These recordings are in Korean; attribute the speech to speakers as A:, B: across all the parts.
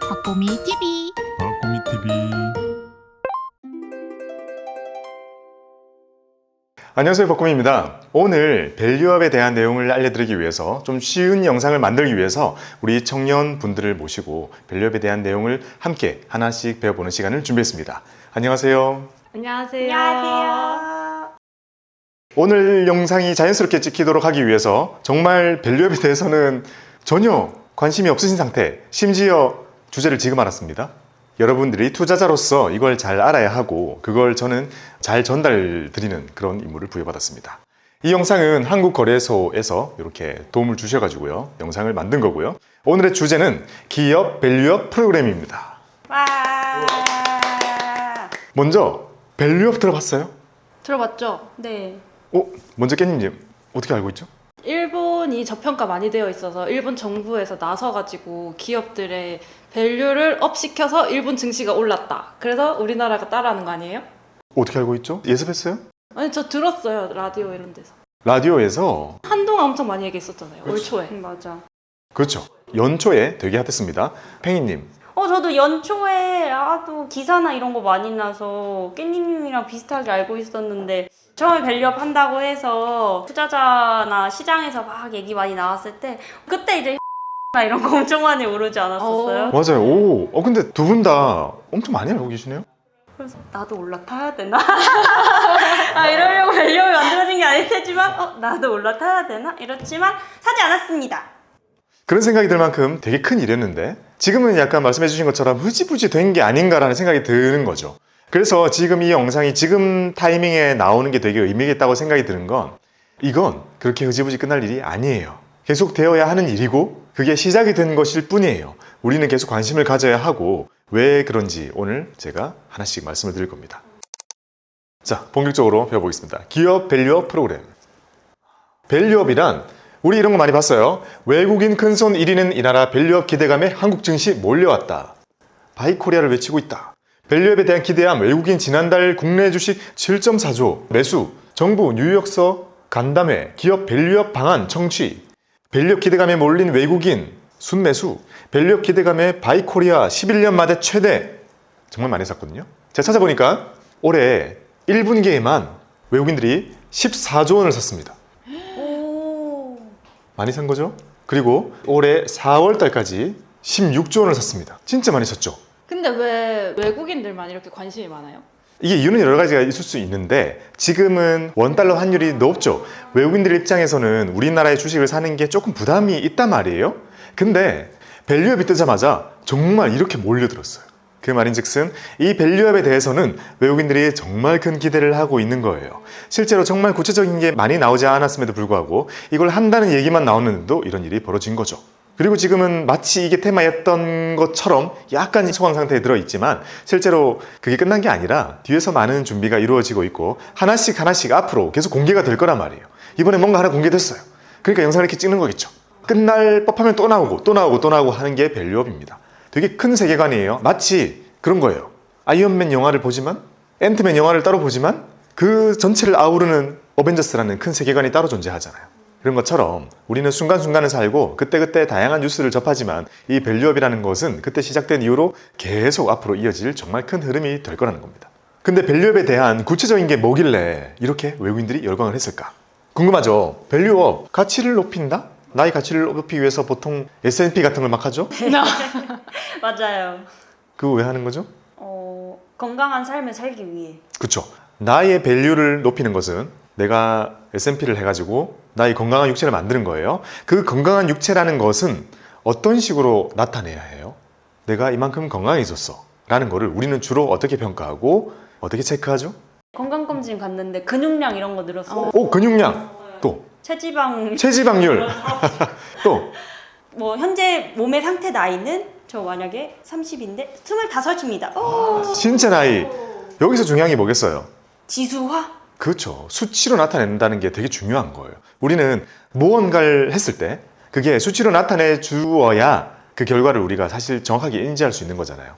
A: 박보미 TV.
B: 박보미 TV.
C: 안녕하세요, 박보미입니다. 오늘 밸류업에 대한 내용을 알려드리기 위해서 좀 쉬운 영상을 만들기 위해서 우리 청년분들을 모시고 밸류업에 대한 내용을 함께 하나씩 배워보는 시간을 준비했습니다. 안녕하세요.
D: 안녕하세요.
E: 안녕하세요.
C: 오늘 영상이 자연스럽게 찍히도록 하기 위해서 정말 밸류업에 대해서는 전혀 관심이 없으신 상태, 심지어 주제를 지금 알았습니다. 여러분들이 투자자로서 이걸 잘 알아야 하고 그걸 저는 잘 전달드리는 그런 임무를 부여받았습니다. 이 영상은 한국거래소에서 이렇게 도움을 주셔가지고요, 영상을 만든 거고요. 오늘의 주제는 기업 밸류업 프로그램입니다.
E: 와.
C: 먼저 밸류업 들어봤어요?
D: 들어봤죠?
E: 네.
C: 먼저 깻님님 어떻게 알고 있죠?
D: 일본이 저평가 많이 되어 있어서 일본 정부에서 나서가지고 기업들의 밸류를 업시켜서 일본 증시가 올랐다. 그래서 우리나라가 따라하는 거 아니에요?
C: 어떻게 알고 있죠? 예습했어요?
D: 아니 저 들었어요. 라디오 이런 데서.
C: 라디오에서.
D: 한동안 엄청 많이 얘기했었잖아요. 올
C: 그렇죠.
D: 초에.
E: 맞아.
C: 그렇죠. 연초에 되게 핫했습니다. 팽이님.
E: 저도 연초에 또 기사나 이런 거 많이 나서 깻잎님이랑 비슷하게 알고 있었는데 처음에 밸류업 한다고 해서 투자자나 시장에서 막 얘기 많이 나왔을 때 그때 이제 나 이런 거 엄청 많이 오르지 않았었어요?
C: 맞아요. 근데 두 분 다 엄청 많이 알고 계시네요.
E: 그래서 나도 올라타야 되나? 이러려고 밸류업이 만들어진 게 아닐 테지만 나도 올라타야 되나? 이렇지만 사지 않았습니다.
C: 그런 생각이 들 만큼 되게 큰 일이었는데 지금은 약간 말씀해 주신 것처럼 흐지부지 된 게 아닌가라는 생각이 드는 거죠. 그래서 지금 이 영상이 지금 타이밍에 나오는 게 되게 의미 있다고 생각이 드는 건 이건 그렇게 흐지부지 끝날 일이 아니에요. 계속 되어야 하는 일이고 그게 시작이 된 것일 뿐이에요. 우리는 계속 관심을 가져야 하고 왜 그런지 오늘 제가 하나씩 말씀을 드릴 겁니다. 자, 본격적으로 배워보겠습니다. 기업 밸류업 프로그램. 밸류업이란 우리 이런 거 많이 봤어요. 외국인 큰손 1위는 이 나라 밸류업 기대감에 한국 증시 몰려왔다. 바이코리아를 외치고 있다. 밸류업에 대한 기대함, 외국인 지난달 국내 주식 7.4조, 매수, 정부 뉴욕서 간담회, 기업 밸류업 방안 청취, 밸류업 기대감에 몰린 외국인 순매수, 밸류업 기대감에 바이코리아 11년 만에 최대. 정말 많이 샀거든요. 제가 찾아보니까 올해 1분기에만 외국인들이 14조 원을 샀습니다. 많이 산 거죠? 그리고 올해 4월 달까지 16조 원을 샀습니다. 진짜 많이 샀죠?
D: 근데 왜 외국인들만 이렇게 관심이 많아요?
C: 이게 이유는 여러 가지가 있을 수 있는데 지금은 원달러 환율이 높죠. 외국인들 입장에서는 우리나라의 주식을 사는 게 조금 부담이 있단 말이에요. 근데 밸류업이 뜨자마자 정말 이렇게 몰려들었어요. 그 말인즉슨 이 밸류업에 대해서는 외국인들이 정말 큰 기대를 하고 있는 거예요. 실제로 정말 구체적인 게 많이 나오지 않았음에도 불구하고 이걸 한다는 얘기만 나오는데도 이런 일이 벌어진 거죠. 그리고 지금은 마치 이게 테마였던 것처럼 약간 소강 상태에 들어있지만 실제로 그게 끝난 게 아니라 뒤에서 많은 준비가 이루어지고 있고 하나씩 앞으로 계속 공개가 될 거란 말이에요. 이번에 뭔가 하나 공개됐어요. 그러니까 영상을 이렇게 찍는 거겠죠. 끝날 법하면 또 나오고 하는 게 밸류업입니다. 되게 큰 세계관이에요. 마치 그런 거예요. 아이언맨 영화를 보지만 앤트맨 영화를 따로 보지만 그 전체를 아우르는 어벤져스라는 큰 세계관이 따로 존재하잖아요. 그런 것처럼 우리는 순간순간을 살고 그때그때 다양한 뉴스를 접하지만 이 밸류업이라는 것은 그때 시작된 이후로 계속 앞으로 이어질 정말 큰 흐름이 될 거라는 겁니다. 근데 밸류업에 대한 구체적인 게 뭐길래 이렇게 외국인들이 열광을 했을까? 궁금하죠? 밸류업, 가치를 높인다? 나의 가치를 높이기 위해서 보통 S&P 같은 걸 막 하죠?
E: 맞아요.
C: 그거 왜 하는 거죠?
E: 건강한 삶을 살기 위해.
C: 그쵸. 나의 밸류를 높이는 것은 내가 S&P를 해가지고 나의 건강한 육체를 만드는 거예요. 그 건강한 육체라는 것은 어떤 식으로 나타내야 해요? 내가 이만큼 건강해졌어 라는 거를 우리는 주로 어떻게 평가하고 어떻게 체크하죠?
E: 건강검진 갔는데 근육량 이런 거 늘었어요.
C: 근육량, 또 체지방률 또
E: 현재 몸의 상태 나이는 저 만약에 30인데 25입니다.
C: 신체 나이. 여기서 중요한 게 뭐겠어요?
E: 지수화?
C: 그렇죠. 수치로 나타낸다는 게 되게 중요한 거예요. 우리는 무언가를 했을 때 그게 수치로 나타내 주어야 그 결과를 우리가 사실 정확하게 인지할 수 있는 거잖아요.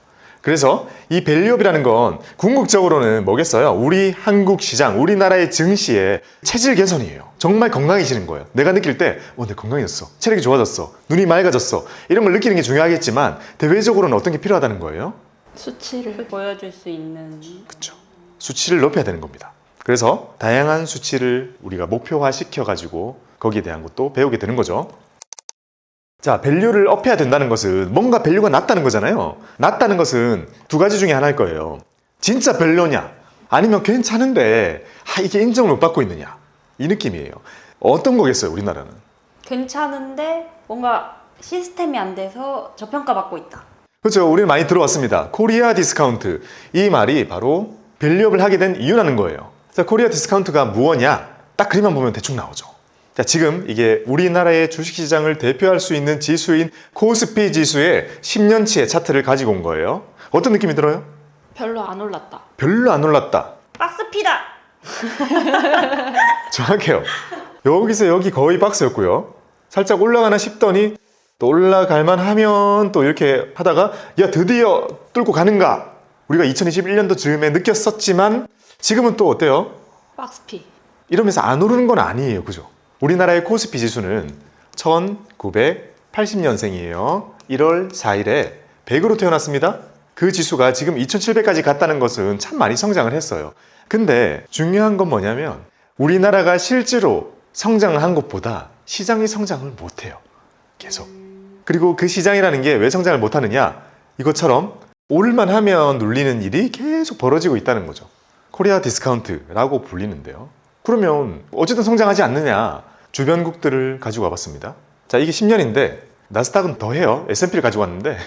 C: 그래서 이 밸류업이라는 건 궁극적으로는 뭐겠어요? 우리 한국 시장, 우리나라의 증시의 체질 개선이에요. 정말 건강해지는 거예요. 내가 느낄 때, 내 건강해졌어. 체력이 좋아졌어. 눈이 맑아졌어. 이런 걸 느끼는 게 중요하겠지만 대외적으로는 어떤 게 필요하다는 거예요?
D: 수치를.
E: 보여줄 수 있는.
C: 그렇죠. 수치를 높여야 되는 겁니다. 그래서 다양한 수치를 우리가 목표화 시켜가지고 거기에 대한 것도 배우게 되는 거죠. 자, 밸류를 업해야 된다는 것은 뭔가 밸류가 낮다는 거잖아요. 낮다는 것은 두 가지 중에 하나일 거예요. 진짜 별로냐? 아니면 괜찮은데 이게 인정을 못 받고 있느냐? 이 느낌이에요. 어떤 거겠어요, 우리나라는?
E: 괜찮은데 뭔가 시스템이 안 돼서 저평가받고 있다.
C: 그렇죠. 우리는 많이 들어왔습니다. 코리아 디스카운트. 이 말이 바로 밸류업을 하게 된 이유라는 거예요. 자, 코리아 디스카운트가 무엇이냐? 딱 그림만 보면 대충 나오죠. 자, 지금 이게 우리나라의 주식시장을 대표할 수 있는 지수인 코스피 지수의 10년치의 차트를 가지고 온 거예요. 어떤 느낌이 들어요?
D: 별로 안 올랐다.
C: 별로 안 올랐다.
E: 박스피다.
C: 정확해요. 여기서 여기 거의 박스였고요. 살짝 올라가나 싶더니 또 올라갈만 하면 또 이렇게 하다가 야, 드디어 뚫고 가는가? 우리가 2021년도 즈음에 느꼈었지만 지금은 또 어때요?
D: 박스피.
C: 이러면서 안 오르는 건 아니에요. 그죠? 우리나라의 코스피 지수는 1980년생이에요. 1월 4일에 100으로 태어났습니다. 그 지수가 지금 2700까지 갔다는 것은 참 많이 성장을 했어요. 근데 중요한 건 뭐냐면 우리나라가 실제로 성장한 것보다 시장이 성장을 못해요. 계속. 그리고 그 시장이라는 게 왜 성장을 못하느냐? 이것처럼 오를만 하면 눌리는 일이 계속 벌어지고 있다는 거죠. 코리아 디스카운트라고 불리는데요. 그러면 어쨌든 성장하지 않느냐? 주변국들을 가지고 와봤습니다. 자, 이게 10년인데 나스닥은 더해요. S&P를 가지고 왔는데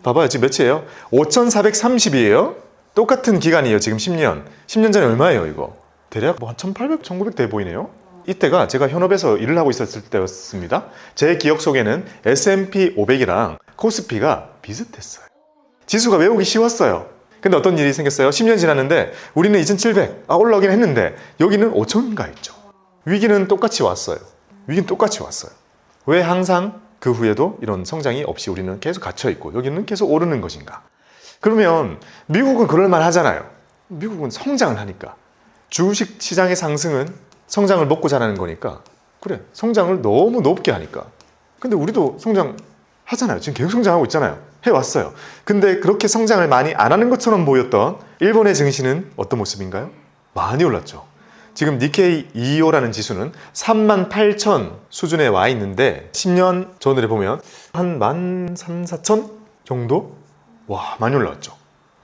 C: 봐봐요. 지금 몇이에요? 5,430이에요. 똑같은 기간이에요. 지금 10년. 10년 전에 얼마예요, 이거? 대략 뭐 한 1,800, 1,900 돼 보이네요. 이때가 제가 현업에서 일을 하고 있었을 때였습니다. 제 기억 속에는 S&P 500이랑 코스피가 비슷했어요. 지수가 외우기 쉬웠어요. 근데 어떤 일이 생겼어요? 10년 지났는데 우리는 2,700, 올라오긴 했는데 여기는 5,000가 있죠. 위기는 똑같이 왔어요. 위기는 똑같이 왔어요. 왜 항상 그 후에도 이런 성장이 없이 우리는 계속 갇혀있고 여기는 계속 오르는 것인가? 그러면 미국은 그럴만 하잖아요. 미국은 성장을 하니까. 주식 시장의 상승은 성장을 먹고 자라는 거니까 그래, 성장을 너무 높게 하니까. 근데 우리도 성장하잖아요. 지금 계속 성장하고 있잖아요. 해왔어요. 근데 그렇게 성장을 많이 안 하는 것처럼 보였던 일본의 증시는 어떤 모습인가요? 많이 올랐죠. 지금 니케이 225라는 지수는 38,000 수준에 와 있는데 10년 전으로 보면 한 13,000, 14,000 정도? 와, 많이 올라왔죠.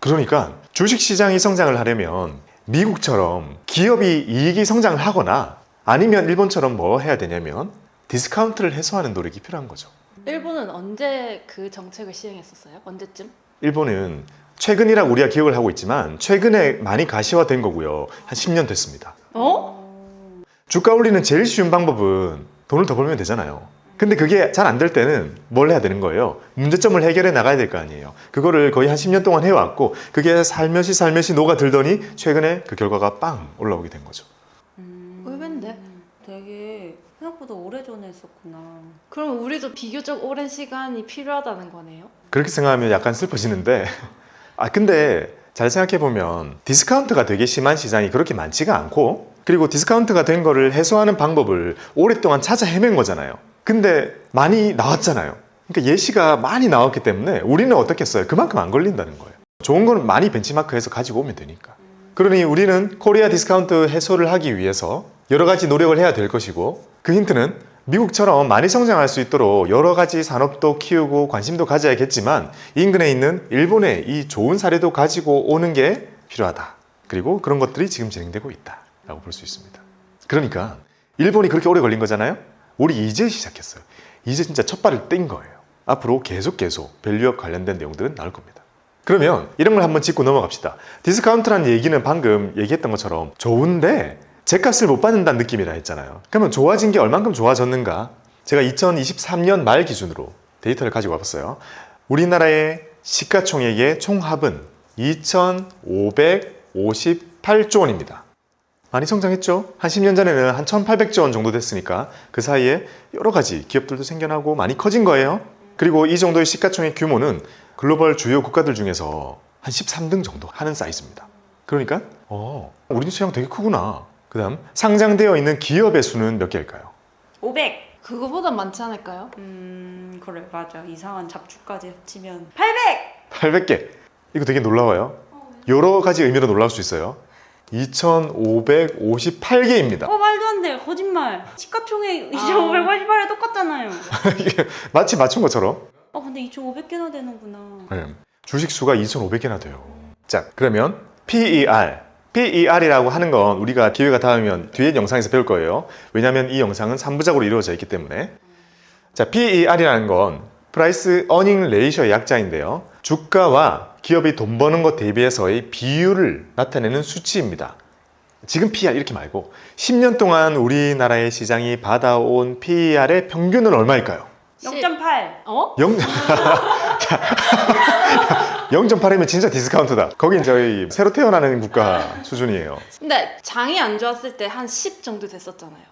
C: 그러니까 주식시장이 성장을 하려면 미국처럼 기업이 이익이 성장을 하거나 아니면 일본처럼 뭐 해야 되냐면 디스카운트를 해소하는 노력이 필요한 거죠.
D: 일본은 언제 그 정책을 시행했었어요? 언제쯤?
C: 일본은 최근이라고 우리가 기억을 하고 있지만 최근에 많이 가시화된 거고요. 한 10년 됐습니다. 주가 올리는 제일 쉬운 방법은 돈을 더 벌면 되잖아요. 근데 그게 잘 안 될 때는 뭘 해야 되는 거예요? 문제점을 해결해 나가야 될 거 아니에요. 그거를 거의 한 10년 동안 해왔고 그게 살며시 녹아들더니 최근에 그 결과가 빵 올라오게 된 거죠.
D: 의외인데?
E: 되게 생각보다 오래전에 했었구나.
D: 그럼 우리도 비교적 오랜 시간이 필요하다는 거네요?
C: 그렇게 생각하면 약간 슬퍼지는데 근데 잘 생각해보면 디스카운트가 되게 심한 시장이 그렇게 많지가 않고 그리고 디스카운트가 된 거를 해소하는 방법을 오랫동안 찾아 헤맨 거잖아요. 근데 많이 나왔잖아요. 그러니까 예시가 많이 나왔기 때문에 우리는 어떻겠어요? 그만큼 안 걸린다는 거예요. 좋은 거는 많이 벤치마크해서 가지고 오면 되니까. 그러니 우리는 코리아 디스카운트 해소를 하기 위해서 여러 가지 노력을 해야 될 것이고 그 힌트는 미국처럼 많이 성장할 수 있도록 여러 가지 산업도 키우고 관심도 가져야겠지만 인근에 있는 일본의 이 좋은 사례도 가지고 오는 게 필요하다. 그리고 그런 것들이 지금 진행되고 있다라고 볼 수 있습니다. 그러니까 일본이 그렇게 오래 걸린 거잖아요. 우리 이제 시작했어요. 이제 진짜 첫 발을 뗀 거예요. 앞으로 계속 밸류업 관련된 내용들은 나올 겁니다. 그러면 이런 걸 한번 짚고 넘어갑시다. 디스카운트라는 얘기는 방금 얘기했던 것처럼 좋은데 제값을 못 받는다는 느낌이라 했잖아요. 그러면 좋아진 게 얼만큼 좋아졌는가? 제가 2023년 말 기준으로 데이터를 가지고 와봤어요. 우리나라의 시가총액의 총합은 2,558조 원입니다. 많이 성장했죠? 한 10년 전에는 한 1,800조 원 정도 됐으니까 그 사이에 여러 가지 기업들도 생겨나고 많이 커진 거예요. 그리고 이 정도의 시가총액 규모는 글로벌 주요 국가들 중에서 한 13등 정도 하는 사이즈입니다. 그러니까 우리 시장 되게 크구나. 그 다음 상장되어 있는 기업의 수는 몇 개일까요?
E: 500.
D: 그거보단 많지 않을까요?
E: 그래 맞아. 이상한 잡주까지 합치면 800.
C: 800개. 이거 되게 놀라워요. 여러 가지 의미로 놀라울 수 있어요. 2,558개입니다.
E: 말도 안 돼. 거짓말. 시가총액 2,588에 똑같잖아요.
C: 이게 마치 맞춘 것처럼.
E: 근데 2,500개나 되는구나.
C: 네. 주식 수가 2,500개나 돼요. 자, 그러면 PER이라고 하는 건 우리가 기회가 닿으면 뒤에 영상에서 배울 거예요. 왜냐하면 이 영상은 3부작으로 이루어져 있기 때문에. 자, PER이라는 건 Price Earning Ratio의 약자인데요. 주가와 기업이 돈 버는 것 대비해서의 비율을 나타내는 수치입니다. 지금 PER 이렇게 말고 10년 동안 우리나라의 시장이 받아온 PER의 평균은 얼마일까요?
E: 0.8.
C: 0.8이면 진짜 디스카운트다. 거긴 저희 새로 태어나는 국가 수준이에요.
D: 근데 장이 안 좋았을 때 한 10 정도 됐었잖아요.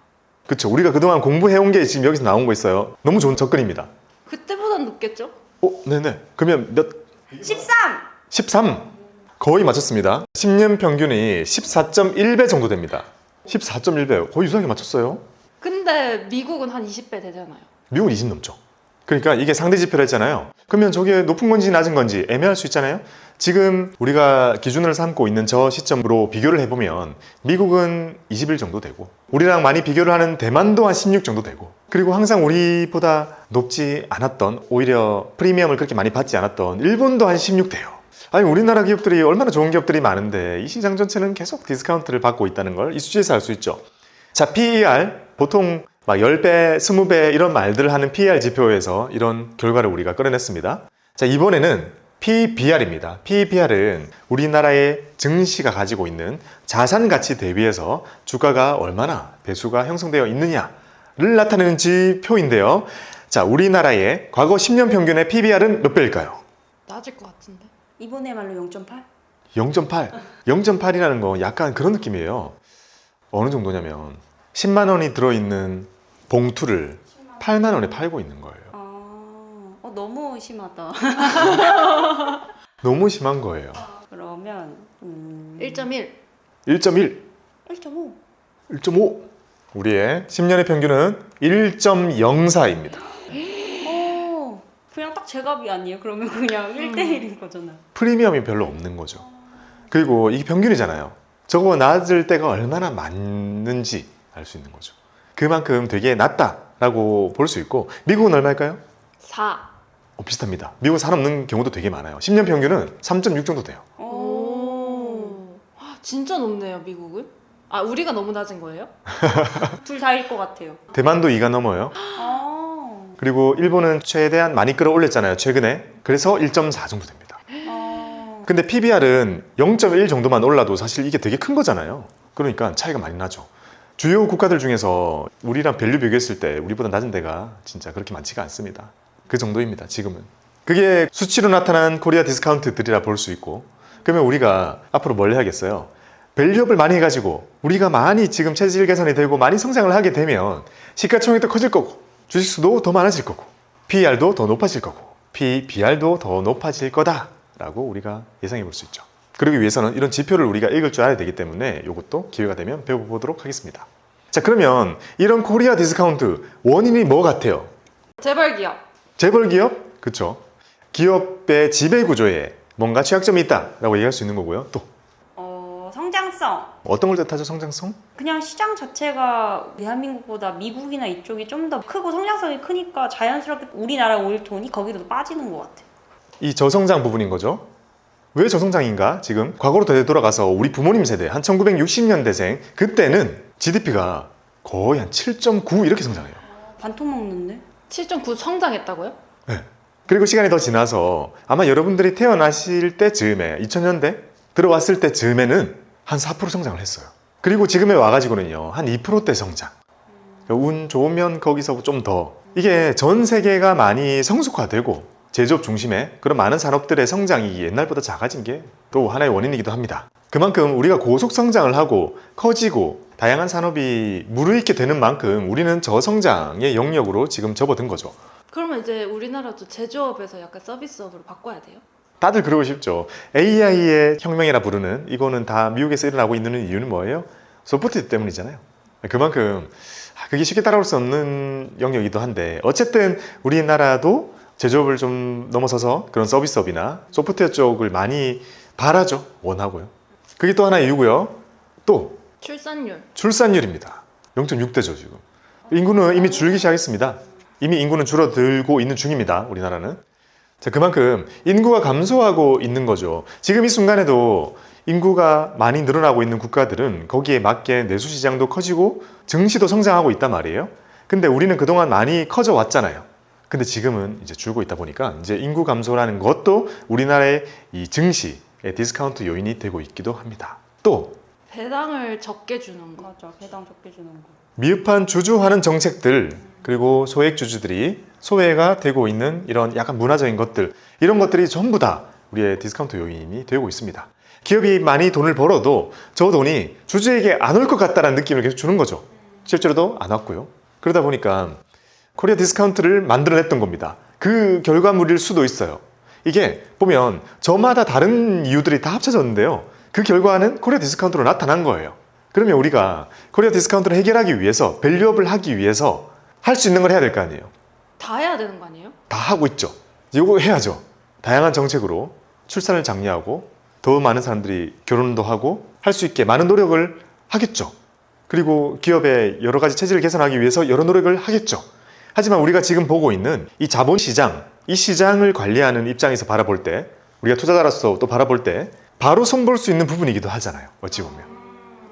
C: 그렇죠. 우리가 그동안 공부해온 게 지금 여기서 나온 거 있어요. 너무 좋은 접근입니다.
D: 그때보단 높겠죠?
C: 네네. 그러면 몇?
E: 13.
C: 13. 거의 맞췄습니다. 10년 평균이 14.1배 정도 됩니다. 14.1배. 거의 유사하게 맞췄어요.
D: 근데 미국은 한 20배 되잖아요.
C: 미국은 20 넘죠. 그러니까 이게 상대 지표를 했잖아요. 그러면 저게 높은 건지 낮은 건지 애매할 수 있잖아요. 지금 우리가 기준을 삼고 있는 저 시점으로 비교를 해보면 미국은 21 정도 되고 우리랑 많이 비교를 하는 대만도 한 16 정도 되고 그리고 항상 우리보다 높지 않았던 오히려 프리미엄을 그렇게 많이 받지 않았던 일본도 한 16 돼요. 아니 우리나라 기업들이 얼마나 좋은 기업들이 많은데 이 시장 전체는 계속 디스카운트를 받고 있다는 걸 이 수치에서 알 수 있죠. 자, PER 보통 막 10배, 20배 이런 말들을 하는 PER 지표에서 이런 결과를 우리가 끌어냈습니다. 자, 이번에는 PBR입니다. PBR은 우리나라의 증시가 가지고 있는 자산 가치 대비해서 주가가 얼마나 배수가 형성되어 있느냐를 나타내는 지표인데요. 자, 우리나라의 과거 10년 평균의 PBR은 몇 배일까요?
D: 낮을 것 같은데.
E: 이번에말로 0.8?
C: 0.8. 0.8이라는 건 약간 그런 느낌이에요. 어느 정도냐면 10만 원이 들어있는 봉투를 8만 원에 팔고 있는 거예요.
E: 너무 심하다.
C: 너무 심한 거예요.
E: 그러면
D: 1.1.
C: 1.1.
E: 1.5.
C: 1.5. 우리의 10년의 평균은 1.04입니다.
E: 그냥 딱 제값이 아니에요. 그러면 그냥 1대1인 거잖아요.
C: 프리미엄이 별로 없는 거죠. 그리고 이게 평균이잖아요. 저거보다 낮을 때가 얼마나 많은지 알 수 있는 거죠. 그만큼 되게 낮다라고 볼 수 있고 미국은 얼마일까요?
D: 4.
C: 비슷합니다. 미국은 산 없는 경우도 되게 많아요. 10년 평균은 3.6 정도 돼요.
D: 오. 진짜 높네요, 미국은. 우리가 너무 낮은 거예요?
E: 둘 다일 것 같아요.
C: 대만도 2가 넘어요. 그리고 일본은 최대한 많이 끌어올렸잖아요, 최근에. 그래서 1.4 정도 됩니다. 근데 PBR은 0.1 정도만 올라도 사실 이게 되게 큰 거잖아요. 그러니까 차이가 많이 나죠. 주요 국가들 중에서 우리랑 밸류 비교했을 때 우리보다 낮은 데가 진짜 그렇게 많지가 않습니다. 그 정도입니다, 지금은. 그게 수치로 나타난 코리아 디스카운트들이라 볼 수 있고 그러면 우리가 앞으로 뭘 해야겠어요? 밸류업을 많이 해가지고 우리가 많이 지금 체질 개선이 되고 많이 성장을 하게 되면 시가총액도 커질 거고 주식수도 더 많아질 거고 PER도 더 높아질 거고 PBR도 더 높아질 거다라고 우리가 예상해 볼 수 있죠. 그러기 위해서는 이런 지표를 우리가 읽을 줄 알아야 되기 때문에 이것도 기회가 되면 배워보도록 하겠습니다. 자, 그러면 이런 코리아 디스카운트 원인이 뭐 같아요?
D: 재벌 기업.
C: 재벌 기업? 그렇죠. 기업의 지배 구조에 뭔가 취약점이 있다라고 얘기할 수 있는 거고요. 또
E: 성장성.
C: 어떤 걸 뜻하죠? 성장성?
E: 그냥 시장 자체가 대한민국보다 미국이나 이쪽이 좀 더 크고 성장성이 크니까 자연스럽게 우리나라 올 돈이 거기로 빠지는 것 같아요.
C: 이 저성장 부분인 거죠. 왜 저성장인가? 지금 과거로 되돌아가서 우리 부모님 세대 한 1960년대생 그때는 GDP가 거의 한 7.9 이렇게 성장해요.
E: 반토 먹는데?
D: 7.9 성장했다고요?
C: 네. 그리고 시간이 더 지나서 아마 여러분들이 태어나실 때쯤에 2000년대 들어왔을 때쯤에는 한 4% 성장을 했어요. 그리고 지금에 와가지고는요 한 2%대 성장. 운 좋으면 거기서 좀 더. 이게 전 세계가 많이 성숙화되고 제조업 중심의 그런 많은 산업들의 성장이 옛날보다 작아진 게 또 하나의 원인이기도 합니다. 그만큼 우리가 고속 성장을 하고 커지고 다양한 산업이 무르익게 되는 만큼 우리는 저성장의 영역으로 지금 접어든 거죠.
D: 그러면 이제 우리나라도 제조업에서 약간 서비스업으로 바꿔야 돼요?
C: 다들 그러고 싶죠. AI의 혁명이라 부르는 이거는 다 미국에서 일어나고 있는 이유는 뭐예요? 소프트웨어 때문이잖아요. 그만큼 그게 쉽게 따라올 수 없는 영역이기도 한데 어쨌든 우리나라도 제조업을 좀 넘어서서 그런 서비스업이나 소프트웨어 쪽을 많이 바라죠. 원하고요. 그게 또 하나 이유고요. 또
D: 출산율.
C: 출산율입니다. 0.6대죠 지금. 인구는 이미 줄기 시작했습니다. 이미 인구는 줄어들고 있는 중입니다. 우리나라는. 자, 그만큼 인구가 감소하고 있는 거죠. 지금 이 순간에도 인구가 많이 늘어나고 있는 국가들은 거기에 맞게 내수 시장도 커지고 증시도 성장하고 있단 말이에요. 근데 우리는 그동안 많이 커져 왔잖아요. 근데 지금은 이제 줄고 있다 보니까 이제 인구 감소라는 것도 우리나라의 이 증시의 디스카운트 요인이 되고 있기도 합니다. 또
D: 배당을 적게 주는 거.
E: 맞아, 배당 적게 주는 거.
C: 미흡한 주주하는 정책들 그리고 소액 주주들이 소외가 되고 있는 이런 약간 문화적인 것들 이런 것들이 전부 다 우리의 디스카운트 요인이 되고 있습니다. 기업이 많이 돈을 벌어도 저 돈이 주주에게 안 올 것 같다는 느낌을 계속 주는 거죠. 실제로도 안 왔고요. 그러다 보니까 코리아 디스카운트를 만들어냈던 겁니다. 그 결과물일 수도 있어요. 이게 보면 저마다 다른 이유들이 다 합쳐졌는데요. 그 결과는 코리아 디스카운트로 나타난 거예요. 그러면 우리가 코리아 디스카운트를 해결하기 위해서 밸류업을 하기 위해서 할 수 있는 걸 해야 될 거 아니에요.
D: 다 해야 되는 거 아니에요?
C: 다 하고 있죠. 이거 해야죠. 다양한 정책으로 출산을 장려하고 더 많은 사람들이 결혼도 하고 할 수 있게 많은 노력을 하겠죠. 그리고 기업의 여러 가지 체질을 개선하기 위해서 여러 노력을 하겠죠. 하지만 우리가 지금 보고 있는 이 자본시장, 이 시장을 관리하는 입장에서 바라볼 때 우리가 투자자로서 또 바라볼 때 바로 손볼 수 있는 부분이기도 하잖아요. 어찌 보면.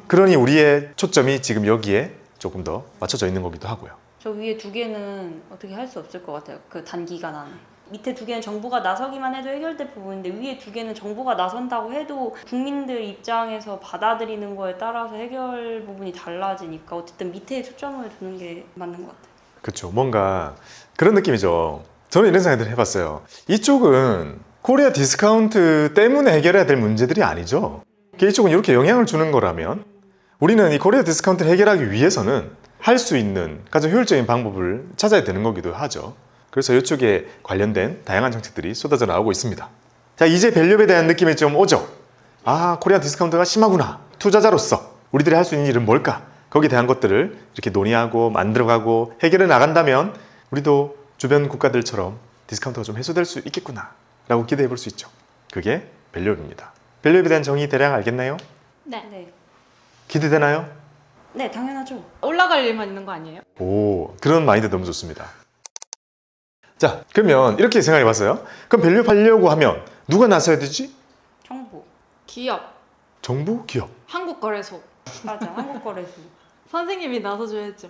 C: 그러니 우리의 초점이 지금 여기에 조금 더 맞춰져 있는 거기도 하고요.
E: 저 위에 두 개는 어떻게 할 수 없을 것 같아요. 그 단기간 안에. 밑에 두 개는 정부가 나서기만 해도 해결될 부분인데 위에 두 개는 정부가 나선다고 해도 국민들 입장에서 받아들이는 거에 따라서 해결 부분이 달라지니까 어쨌든 밑에 초점을 두는 게 맞는 것 같아요.
C: 그렇죠. 뭔가 그런 느낌이죠. 저는 이런 생각을 해봤어요. 이쪽은 코리아 디스카운트 때문에 해결해야 될 문제들이 아니죠. 이쪽은 이렇게 영향을 주는 거라면 우리는 이 코리아 디스카운트를 해결하기 위해서는 할 수 있는 가장 효율적인 방법을 찾아야 되는 거기도 하죠. 그래서 이쪽에 관련된 다양한 정책들이 쏟아져 나오고 있습니다. 자, 이제 밸류업에 대한 느낌이 좀 오죠. 아, 코리아 디스카운트가 심하구나. 투자자로서 우리들이 할 수 있는 일은 뭘까? 거기에 대한 것들을 이렇게 논의하고 만들어가고 해결해 나간다면 우리도 주변 국가들처럼 디스카운트가 좀 해소될 수 있겠구나 라고 기대해 볼 수 있죠. 그게 밸류업입니다. 밸류업에 대한 정의 대략 알겠나요?
D: 네.
E: 네.
C: 기대되나요?
E: 네, 당연하죠.
D: 올라갈 일만 있는 거 아니에요?
C: 오, 그런 마인드 너무 좋습니다. 자, 그러면 이렇게 생각해 봤어요. 그럼 밸류업 하려고 하면 누가 나서야 되지?
E: 정부.
D: 기업,
C: 정부? 기업?
D: 한국거래소.
E: 맞아, 한국거래소.
D: 선생님이 나서줘야죠.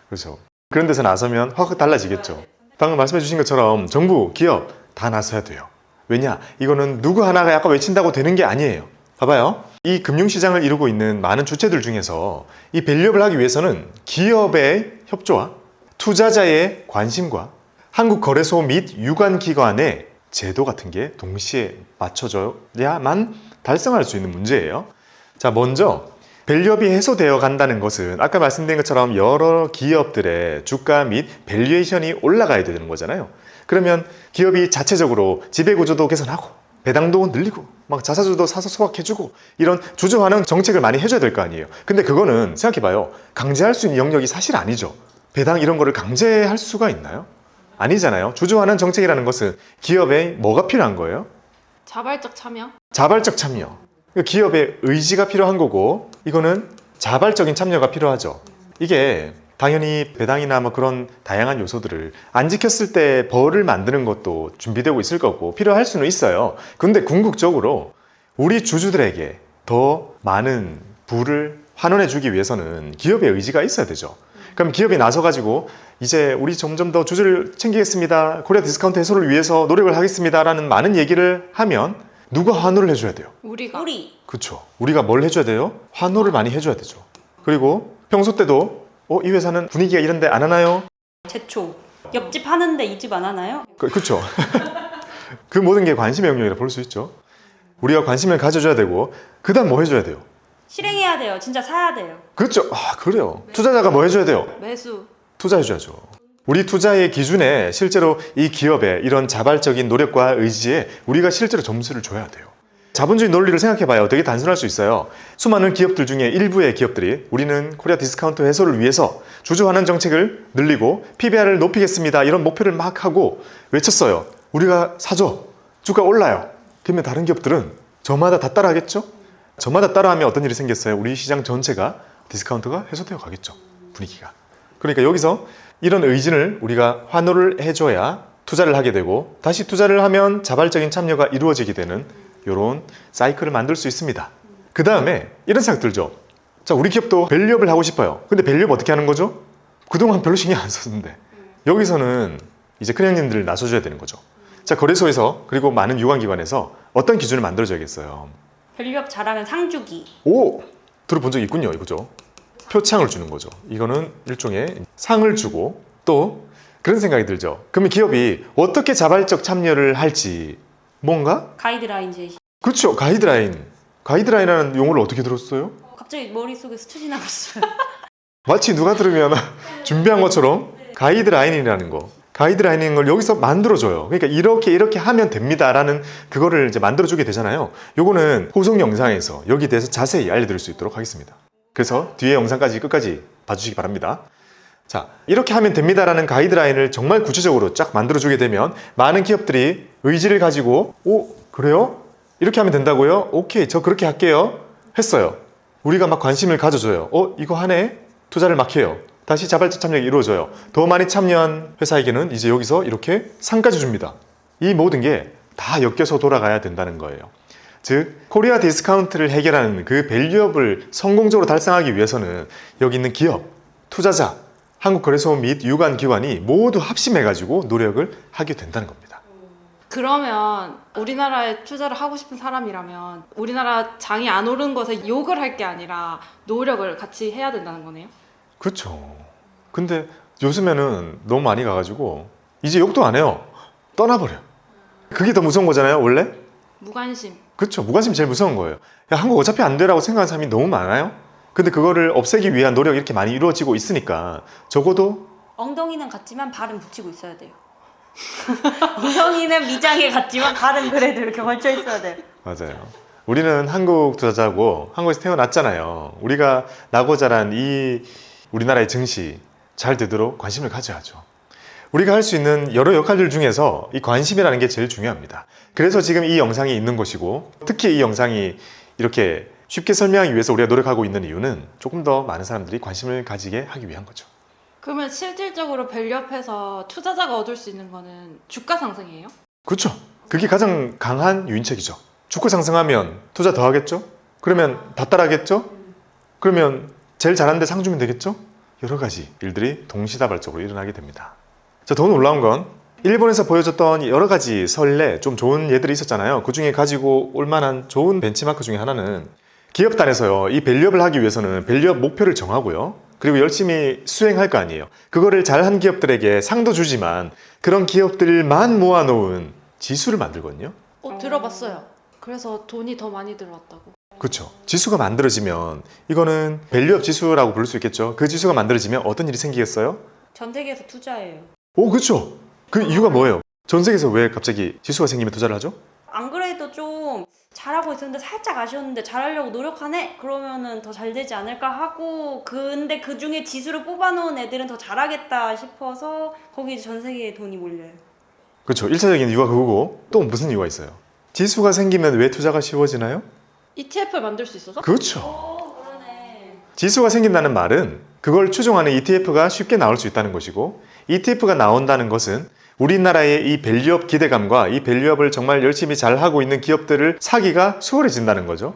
C: 그렇죠. 그런 데서 나서면 확 달라지겠죠. 방금 말씀해 주신 것처럼 정부, 기업 다 나서야 돼요. 왜냐? 이거는 누구 하나가 약간 외친다고 되는 게 아니에요. 봐봐요. 이 금융시장을 이루고 있는 많은 주체들 중에서 이 밸류업을 하기 위해서는 기업의 협조와 투자자의 관심과 한국거래소 및 유관기관의 제도 같은 게 동시에 맞춰져야만 달성할 수 있는 문제예요. 자, 먼저 밸류업이 해소되어 간다는 것은 아까 말씀드린 것처럼 여러 기업들의 주가 및 밸류에이션이 올라가야 되는 거잖아요. 그러면 기업이 자체적으로 지배구조도 개선하고 배당도 늘리고 막 자사주도 사서 소각해주고 이런 주주환원 정책을 많이 해줘야 될 거 아니에요. 근데 그거는 생각해봐요. 강제할 수 있는 영역이 사실 아니죠. 배당 이런 거를 강제할 수가 있나요? 아니잖아요. 주주환원 정책이라는 것은 기업에 뭐가 필요한 거예요?
D: 자발적 참여?
C: 자발적 참여. 기업의 의지가 필요한 거고 이거는 자발적인 참여가 필요하죠. 이게 당연히 배당이나 뭐 그런 다양한 요소들을 안 지켰을 때 벌을 만드는 것도 준비되고 있을 거고 필요할 수는 있어요. 근데 궁극적으로 우리 주주들에게 더 많은 부를 환원해 주기 위해서는 기업의 의지가 있어야 되죠. 그럼 기업이 나서가지고 이제 우리 점점 더 주주를 챙기겠습니다. 코리아 디스카운트 해소를 위해서 노력을 하겠습니다. 라는 많은 얘기를 하면 누가 환호를 해줘야 돼요?
D: 우리가.
E: 우리.
C: 그렇죠. 우리가 뭘 해줘야 돼요? 환호를 많이 해줘야 되죠. 그리고 평소 때도 이 회사는 분위기가 이런데 안 하나요?
E: 제초. 옆집 하는데 이 집 안 하나요?
C: 그렇죠. 그 모든 게 관심의 영역이라 볼 수 있죠. 우리가 관심을 가져줘야 되고 그 다음 뭐 해줘야 돼요?
E: 실행해야 돼요. 진짜 사야 돼요.
C: 그렇죠. 그래요. 투자자가 뭐 해줘야 돼요?
D: 매수.
C: 투자해줘야죠. 우리 투자의 기준에 실제로 이 기업의 이런 자발적인 노력과 의지에 우리가 실제로 점수를 줘야 돼요. 자본주의 논리를 생각해봐요. 되게 단순할 수 있어요. 수많은 기업들 중에 일부의 기업들이 우리는 코리아 디스카운트 해소를 위해서 주주환원 정책을 늘리고 PBR을 높이겠습니다. 이런 목표를 막 하고 외쳤어요. 우리가 사줘. 주가 올라요. 그러면 다른 기업들은 저마다 다 따라하겠죠? 저마다 따라하면 어떤 일이 생겼어요? 우리 시장 전체가 디스카운트가 해소되어 가겠죠. 분위기가. 그러니까 여기서 이런 의진을 우리가 환호를 해줘야 투자를 하게 되고 다시 투자를 하면 자발적인 참여가 이루어지게 되는 이런 사이클을 만들 수 있습니다. 그 다음에 이런 생각 들죠. 자, 우리 기업도 밸류업을 하고 싶어요. 근데 밸류업 어떻게 하는 거죠? 그동안 별로 신경 안 썼는데 여기서는 이제 큰 형님들 나서줘야 되는 거죠. 자, 거래소에서 그리고 많은 유관기관에서 어떤 기준을 만들어줘야겠어요.
E: 밸류업 잘하면 상 주기.
C: 오! 들어본 적 있군요. 이거죠. 표창을 주는 거죠. 이거는 일종의 상을 주고 또 그런 생각이 들죠. 그러면 기업이 어떻게 자발적 참여를 할지 뭔가?
E: 가이드라인 제시.
C: 그렇죠. 가이드라인. 가이드라인이라는 용어를 어떻게 들었어요?
E: 갑자기 머릿속에 스쳐 지나갔어요.
C: 마치 누가 들으면 준비한 것처럼 가이드라인이라는 거. 가이드라인인 걸 여기서 만들어줘요. 그러니까 이렇게 하면 됩니다라는 그거를 이제 만들어주게 되잖아요. 요거는 후속 영상에서 여기에 대해서 자세히 알려드릴 수 있도록 하겠습니다. 그래서 뒤에 영상까지 끝까지 봐주시기 바랍니다. 자, 이렇게 하면 됩니다라는 가이드라인을 정말 구체적으로 쫙 만들어주게 되면 많은 기업들이 의지를 가지고 오, 그래요? 이렇게 하면 된다고요? 오케이, 저 그렇게 할게요. 했어요. 우리가 막 관심을 가져줘요. 이거 하네? 투자를 막 해요. 다시 자발적 참여가 이루어져요. 더 많이 참여한 회사에게는 이제 여기서 이렇게 상까지 줍니다. 이 모든 게 다 엮여서 돌아가야 된다는 거예요. 즉, 코리아 디스카운트를 해결하는 그 밸류업을 성공적으로 달성하기 위해서는 여기 있는 기업, 투자자, 한국거래소 및 유관기관이 모두 합심해가지고 노력을 하게 된다는 겁니다.
D: 그러면 우리나라에 투자를 하고 싶은 사람이라면 우리나라 장이 안 오른 것에 욕을 할 게 아니라 노력을 같이 해야 된다는 거네요?
C: 그렇죠. 근데 요즘에는 너무 많이 가가지고 이제 욕도 안 해요. 떠나버려. 그게 더 무서운 거잖아요, 원래?
D: 무관심.
C: 그렇죠. 무관심이 제일 무서운 거예요. 야, 한국 어차피 안 되라고 생각하는 사람이 너무 많아요. 근데 그거를 없애기 위한 노력이 이렇게 많이 이루어지고 있으니까 적어도
E: 엉덩이는 같지만 발은 붙이고 있어야 돼요. 엉덩이는 미장에 같지만 발은 그래도 이렇게 걸쳐 있어야 돼요.
C: 맞아요. 우리는 한국 투자자고 한국에서 태어났잖아요. 우리가 나고 자란 이 우리나라의 증시 잘 되도록 관심을 가져야죠. 우리가 할 수 있는 여러 역할들 중에서 이 관심이라는 게 제일 중요합니다. 그래서 지금 이 영상이 있는 것이고 특히 이 영상이 이렇게 쉽게 설명하기 위해서 우리가 노력하고 있는 이유는 조금 더 많은 사람들이 관심을 가지게 하기 위한 거죠.
D: 그러면 실질적으로 밸류업해서 투자자가 얻을 수 있는 거는 주가 상승이에요?
C: 그렇죠. 그게 가장 강한 유인책이죠. 주가 상승하면 투자 더 하겠죠? 그러면 다 따라하겠죠? 그러면 제일 잘하는데 상 주면 되겠죠? 여러 가지 일들이 동시다발적으로 일어나게 됩니다. 자, 더 놀라운 건 일본에서 보여줬던 여러 가지 선례, 좀 좋은 예들이 있었잖아요. 그 중에 가지고 올 만한 좋은 벤치마크 중에 하나는 기업단에서요, 이 밸류업을 하기 위해서는 밸류업 목표를 정하고요. 그리고 열심히 수행할 거 아니에요. 그거를 잘한 기업들에게 상도 주지만 그런 기업들만 모아놓은 지수를 만들거든요.
D: 들어봤어요. 그래서 돈이 더 많이 들어왔다고.
C: 그렇죠. 지수가 만들어지면 이거는 밸류업 지수라고 부를 수 있겠죠. 그 지수가 만들어지면 어떤 일이 생기겠어요?
E: 전 세계에서 투자해요.
C: 오, 그렇죠. 그 이유가 뭐예요? 전 세계에서 왜 갑자기 지수가 생기면 투자를 하죠?
E: 안 그래도 좀 잘하고 있었는데 살짝 아쉬웠는데 잘하려고 노력하네? 그러면은 더 잘 되지 않을까 하고 근데 그 중에 지수를 뽑아놓은 애들은 더 잘하겠다 싶어서 거기 전 세계에 돈이 몰려요.
C: 그렇죠. 1차적인 이유가 그거고 또 무슨 이유가 있어요? 지수가 생기면 왜 투자가 쉬워지나요?
D: ETF를 만들 수 있어서?
C: 그렇죠.
E: 그러네.
C: 지수가 생긴다는 말은 그걸 추종하는 ETF가 쉽게 나올 수 있다는 것이고 ETF가 나온다는 것은 우리나라의 이 밸류업 기대감과 이 밸류업을 정말 열심히 잘 하고 있는 기업들을 사기가 수월해진다는 거죠.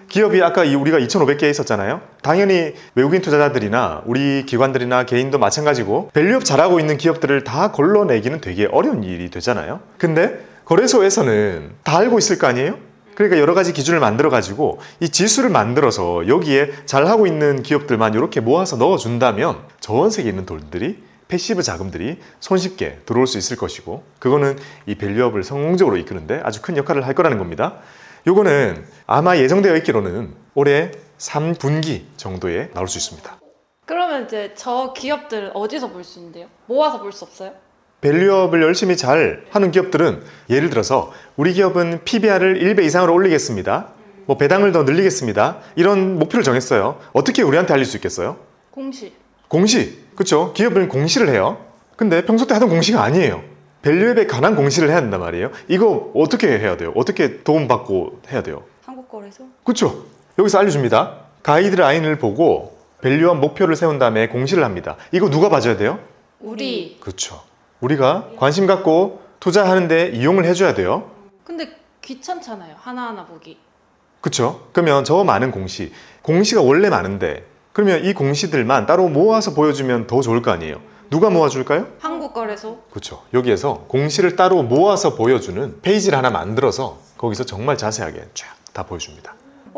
C: 기업이 아까 우리가 2,500개 있었잖아요. 당연히 외국인 투자자들이나 우리 기관들이나 개인도 마찬가지고 밸류업 잘하고 있는 기업들을 다 걸러내기는 되게 어려운 일이 되잖아요. 근데 거래소에서는 다 알고 있을 거 아니에요? 그러니까 여러 가지 기준을 만들어 가지고 이 지수를 만들어서 여기에 잘하고 있는 기업들만 이렇게 모아서 넣어준다면 전 세계에 있는 돈들이 패시브 자금들이 손쉽게 들어올 수 있을 것이고 그거는 이 밸류업을 성공적으로 이끄는데 아주 큰 역할을 할 거라는 겁니다. 요거는 아마 예정되어 있기로는 올해 3분기 정도에 나올 수 있습니다.
D: 그러면 이제 저 기업들은 어디서 볼 수 있는데요? 모아서 볼 수 없어요?
C: 밸류업을 열심히 잘 하는 기업들은 예를 들어서 우리 기업은 PBR을 1배 이상으로 올리겠습니다. 뭐 배당을 더 늘리겠습니다. 이런 목표를 정했어요. 어떻게 우리한테 알릴 수 있겠어요?
D: 공시.
C: 공시. 그렇죠. 기업은 공시를 해요. 근데 평소 때 하던 공시가 아니에요. 밸류업에 관한 공시를 해야 된단 말이에요. 이거 어떻게 해야 돼요? 어떻게 도움받고 해야 돼요?
E: 한국거래소?
C: 그렇죠. 여기서 알려줍니다. 가이드라인을 보고 밸류업 목표를 세운 다음에 공시를 합니다. 이거 누가 봐줘야 돼요?
D: 우리.
C: 그렇죠. 우리가 관심 갖고 투자하는데 이용을 해줘야 돼요.
D: 근데 귀찮잖아요. 하나하나 보기.
C: 그렇죠. 그러면 저 많은 공시가 원래 많은데 그러면 이 공시들만 따로 모아서 보여주면 더 좋을 거 아니에요. 누가 모아줄까요?
D: 한국거래소.
C: 그렇죠. 여기에서 공시를 따로 모아서 보여주는 페이지를 하나 만들어서 거기서 정말 자세하게 쫙 다 보여줍니다.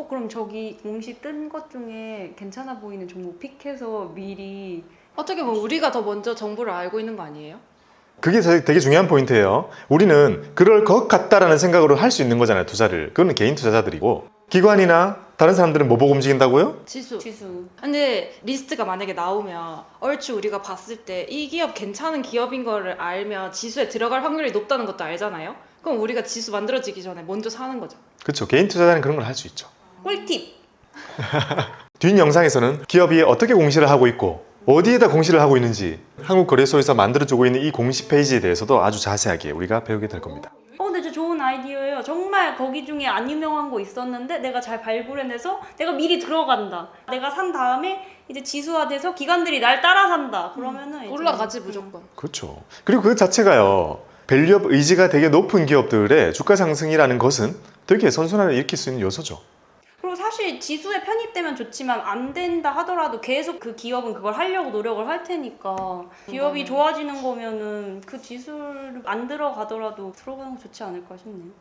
E: 그럼 저기 공시 뜬 것 중에 괜찮아 보이는 종목 픽해서 미리
D: 어떻게 보면 우리가 더 먼저 정보를 알고 있는 거 아니에요?
C: 그게 되게 중요한 포인트예요. 우리는 그럴 것 같다라는 생각으로 할 수 있는 거잖아요. 투자를. 그거는 개인 투자자들이고 기관이나 다른 사람들은 뭐 보고 움직인다고요?
D: 지수.
E: 지수.
D: 근데 리스트가 만약에 나오면 얼추 우리가 봤을 때 이 기업 괜찮은 기업인 거를 알면 지수에 들어갈 확률이 높다는 것도 알잖아요? 그럼 우리가 지수 만들어지기 전에 먼저 사는 거죠.
C: 그렇죠. 개인 투자자는 그런 걸 할 수 있죠.
E: 꿀팁.
C: 뒷 영상에서는 기업이 어떻게 공시를 하고 있고 어디에다 공시를 하고 있는지 한국거래소에서 만들어주고 있는 이 공시 페이지에 대해서도 아주 자세하게 우리가 배우게 될 겁니다.
E: 근데 저 좋은 아이디어예요. 정말 거기 중에 안 유명한 거 있었는데 내가 잘 발굴해내서 내가 미리 들어간다. 내가 산 다음에 이제 지수화돼서 기관들이 날 따라 산다. 그러면은 이제
D: 올라가지 무조건.
C: 그렇죠. 그리고 그 자체가요. 밸류업 의지가 되게 높은 기업들의 주가 상승이라는 것은 되게 선순환을 일으킬 수 있는 요소죠.
E: 그리고 사실 지수에 편입되면 좋지만 안 된다 하더라도 계속 그 기업은 그걸 하려고 노력을 할 테니까 기업이 좋아지는 거면은 그 지수를 안 들어가더라도 들어가는 거 좋지 않을까 싶네요.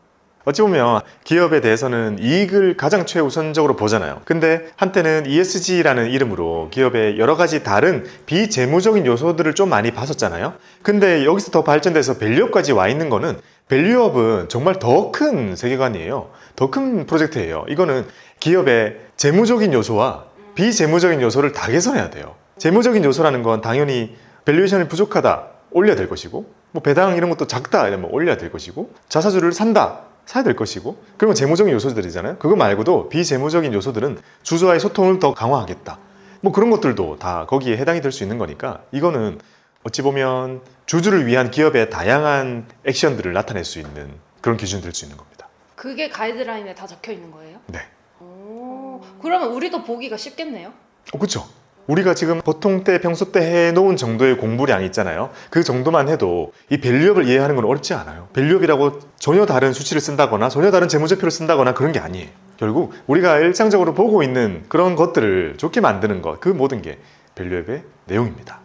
C: 어찌 보면 기업에 대해서는 이익을 가장 최우선적으로 보잖아요. 근데 한때는 ESG라는 이름으로 기업의 여러 가지 다른 비재무적인 요소들을 좀 많이 봤었잖아요. 근데 여기서 더 발전돼서 밸류업까지 와 있는 거는 밸류업은 정말 더 큰 세계관이에요. 더 큰 프로젝트예요. 이거는 기업의 재무적인 요소와 비재무적인 요소를 다 개선해야 돼요. 재무적인 요소라는 건 당연히 밸류에이션이 부족하다 올려야 될 것이고 뭐 배당 이런 것도 작다 이러면 올려야 될 것이고 자사주를 산다 사야 될 것이고 그러면 재무적인 요소들이잖아요. 그거 말고도 비재무적인 요소들은 주주와의 소통을 더 강화하겠다. 뭐 그런 것들도 다 거기에 해당이 될 수 있는 거니까 이거는 어찌 보면 주주를 위한 기업의 다양한 액션들을 나타낼 수 있는 그런 기준이 될 수 있는 겁니다.
D: 그게 가이드라인에 다 적혀 있는 거예요?
C: 네.
D: 오, 그러면 우리도 보기가 쉽겠네요?
C: 그렇죠. 우리가 지금 보통 때 평소 때 해놓은 정도의 공부량이 있잖아요. 그 정도만 해도 이 밸류업을 이해하는 건 어렵지 않아요. 밸류업이라고 전혀 다른 수치를 쓴다거나 전혀 다른 재무제표를 쓴다거나 그런 게 아니에요. 결국 우리가 일상적으로 보고 있는 그런 것들을 좋게 만드는 것, 그 모든 게 밸류업의 내용입니다.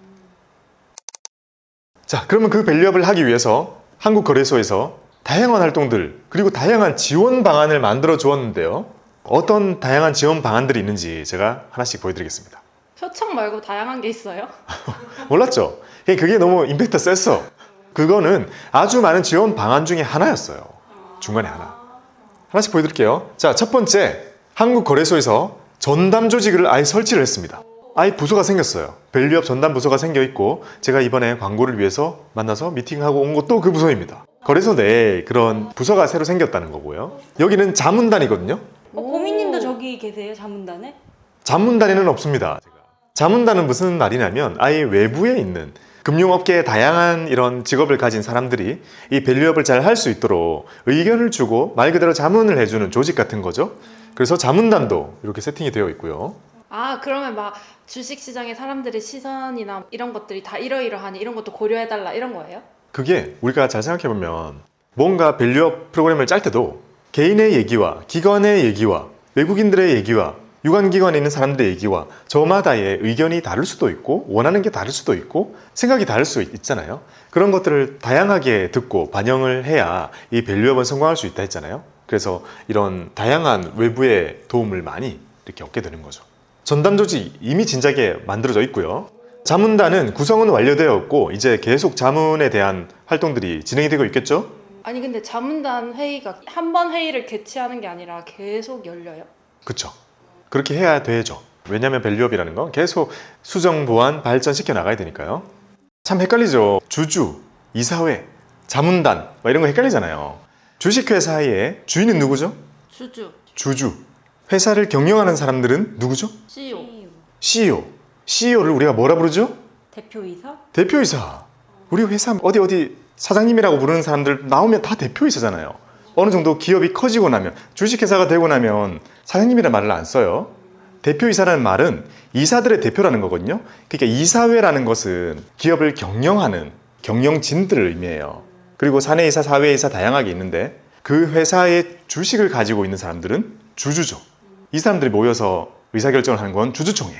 C: 자, 그러면 그 밸류업을 하기 위해서 한국거래소에서 다양한 활동들 그리고 다양한 지원 방안을 만들어 주었는데요. 어떤 다양한 지원 방안들이 있는지 제가 하나씩 보여드리겠습니다.
D: 표창 말고 다양한 게 있어요?
C: 몰랐죠? 그게 너무 임팩트가 셌어. 그거는 아주 많은 지원 방안 중에 하나였어요. 중간에 하나. 하나씩 보여드릴게요. 자, 첫 번째, 한국거래소에서 전담 조직을 아예 설치를 했습니다. 아예 부서가 생겼어요. 밸류업 전담 부서가 생겨 있고 제가 이번에 광고를 위해서 만나서 미팅하고 온 것도 그 부서입니다. 거래소 내에 그런 부서가 새로 생겼다는 거고요. 여기는 자문단이거든요.
E: 고민님도 저기 계세요? 자문단에?
C: 자문단에는 없습니다. 자문단은 무슨 말이냐면 아예 외부에 있는 금융업계의 다양한 이런 직업을 가진 사람들이 이 밸류업을 잘 할 수 있도록 의견을 주고 말 그대로 자문을 해주는 조직 같은 거죠. 그래서 자문단도 이렇게 세팅이 되어 있고요.
D: 아, 그러면 막 주식시장의 사람들의 시선이나 이런 것들이 다 이러이러하니 이런 것도 고려해달라 이런 거예요?
C: 그게 우리가 잘 생각해보면 뭔가 밸류업 프로그램을 짤 때도 개인의 얘기와 기관의 얘기와 외국인들의 얘기와 유관기관에 있는 사람들의 얘기와 저마다의 의견이 다를 수도 있고 원하는 게 다를 수도 있고 생각이 다를 수 있잖아요. 그런 것들을 다양하게 듣고 반영을 해야 이 밸류업은 성공할 수 있다 했잖아요. 그래서 이런 다양한 외부의 도움을 많이 이렇게 얻게 되는 거죠. 전담 조직 이미 진작에 만들어져 있고요. 자문단은 구성은 완료되었고 이제 계속 자문에 대한 활동들이 진행이 되고 있겠죠?
D: 아니 근데 자문단 회의가 한 번 회의를 개최하는 게 아니라 계속 열려요?
C: 그렇죠. 그렇게 해야 되죠. 왜냐하면 밸류업이라는 건 계속 수정, 보완, 발전시켜 나가야 되니까요. 참 헷갈리죠. 주주, 이사회, 자문단 이런 거 헷갈리잖아요. 주식회사의 주인은 누구죠?
D: 주주,
C: 주주. 회사를 경영하는 사람들은 누구죠?
D: CEO.
C: CEO. CEO를 우리가 뭐라 부르죠?
E: 대표이사?
C: 대표이사. 우리 회사 어디 사장님이라고 부르는 사람들 나오면 다 대표이사잖아요. 어느 정도 기업이 커지고 나면, 주식회사가 되고 나면 사장님이라는 말을 안 써요. 대표이사라는 말은 이사들의 대표라는 거거든요. 그러니까 이사회라는 것은 기업을 경영하는 경영진들을 의미해요. 그리고 사내이사, 사회이사 다양하게 있는데 그 회사의 주식을 가지고 있는 사람들은 주주죠. 이 사람들이 모여서 의사결정을 하는 건 주주총회.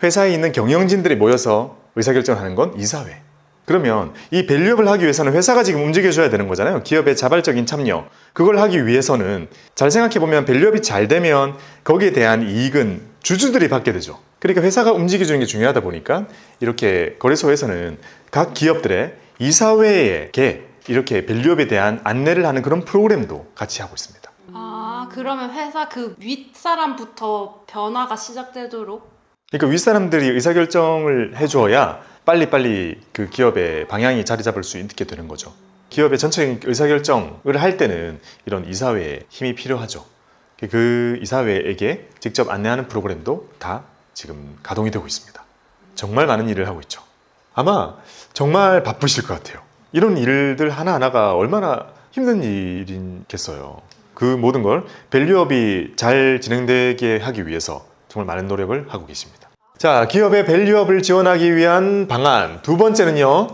C: 회사에 있는 경영진들이 모여서 의사결정을 하는 건 이사회. 그러면 이 밸류업을 하기 위해서는 회사가 지금 움직여줘야 되는 거잖아요. 기업의 자발적인 참여. 그걸 하기 위해서는 잘 생각해보면 밸류업이 잘 되면 거기에 대한 이익은 주주들이 받게 되죠. 그러니까 회사가 움직여주는 게 중요하다 보니까 이렇게 거래소에서는 각 기업들의 이사회에게 이렇게 밸류업에 대한 안내를 하는 그런 프로그램도 같이 하고 있습니다.
D: 아, 그러면 회사 그 윗사람부터 변화가 시작되도록?
C: 그러니까 윗사람들이 의사결정을 해줘야 빨리빨리 그 기업의 방향이 자리 잡을 수 있게 되는 거죠. 기업의 전체적인 의사결정을 할 때는 이런 이사회의 힘이 필요하죠. 그 이사회에게 직접 안내하는 프로그램도 다 지금 가동이 되고 있습니다. 정말 많은 일을 하고 있죠. 아마 정말 바쁘실 것 같아요. 이런 일들 하나하나가 얼마나 힘든 일이겠어요. 그 모든 걸 밸류업이 잘 진행되게 하기 위해서 정말 많은 노력을 하고 계십니다. 자, 기업의 밸류업을 지원하기 위한 방안 두 번째는요,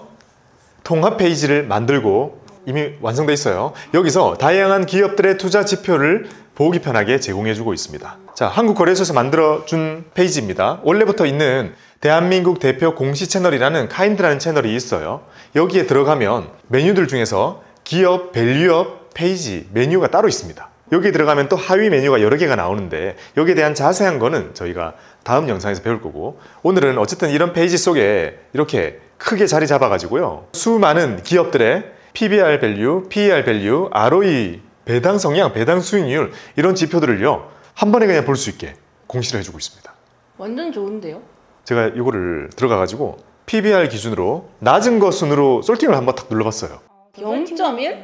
C: 통합 페이지를 만들고 이미 완성돼 있어요. 여기서 다양한 기업들의 투자 지표를 보기 편하게 제공해주고 있습니다. 자, 한국거래소에서 만들어준 페이지입니다. 원래부터 있는 대한민국 대표 공시 채널이라는 카인드라는 채널이 있어요. 여기에 들어가면 메뉴들 중에서 기업 밸류업 페이지 메뉴가 따로 있습니다. 여기에 들어가면 또 하위 메뉴가 여러 개가 나오는데 여기에 대한 자세한 거는 저희가 다음 영상에서 배울 거고, 오늘은 어쨌든 이런 페이지 속에 이렇게 크게 자리 잡아가지고요, 수많은 기업들의 PBR 밸류, PER 밸류, ROE, 배당 성향, 배당 수익률 이런 지표들을요 한 번에 그냥 볼 수 있게 공시를 해주고 있습니다.
D: 완전 좋은데요?
C: 제가 이거를 들어가가지고 PBR 기준으로 낮은 거 순으로 솔팅을 한번 탁 눌러봤어요.
D: 0.1?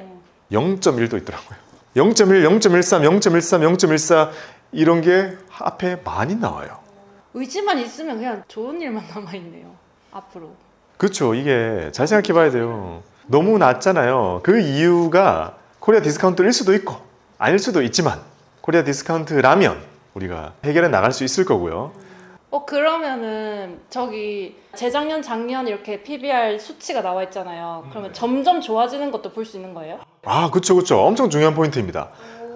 C: 0.1도 있더라고요. 0.1, 0.13, 0.13, 0.14 이런 게 앞에 많이 나와요.
D: 의지만 있으면 그냥 좋은 일만 남아있네요. 앞으로.
C: 그렇죠. 이게 잘 생각해 봐야 돼요. 너무 낮잖아요. 그 이유가 코리아 디스카운트일 수도 있고 아닐 수도 있지만 코리아 디스카운트라면 우리가 해결해 나갈 수 있을 거고요.
D: 그러면은 저기 재작년, 작년 이렇게 PBR 수치가 나와 있잖아요. 그러면 점점 좋아지는 것도 볼 수 있는 거예요?
C: 아, 그렇죠. 그렇죠. 엄청 중요한 포인트입니다.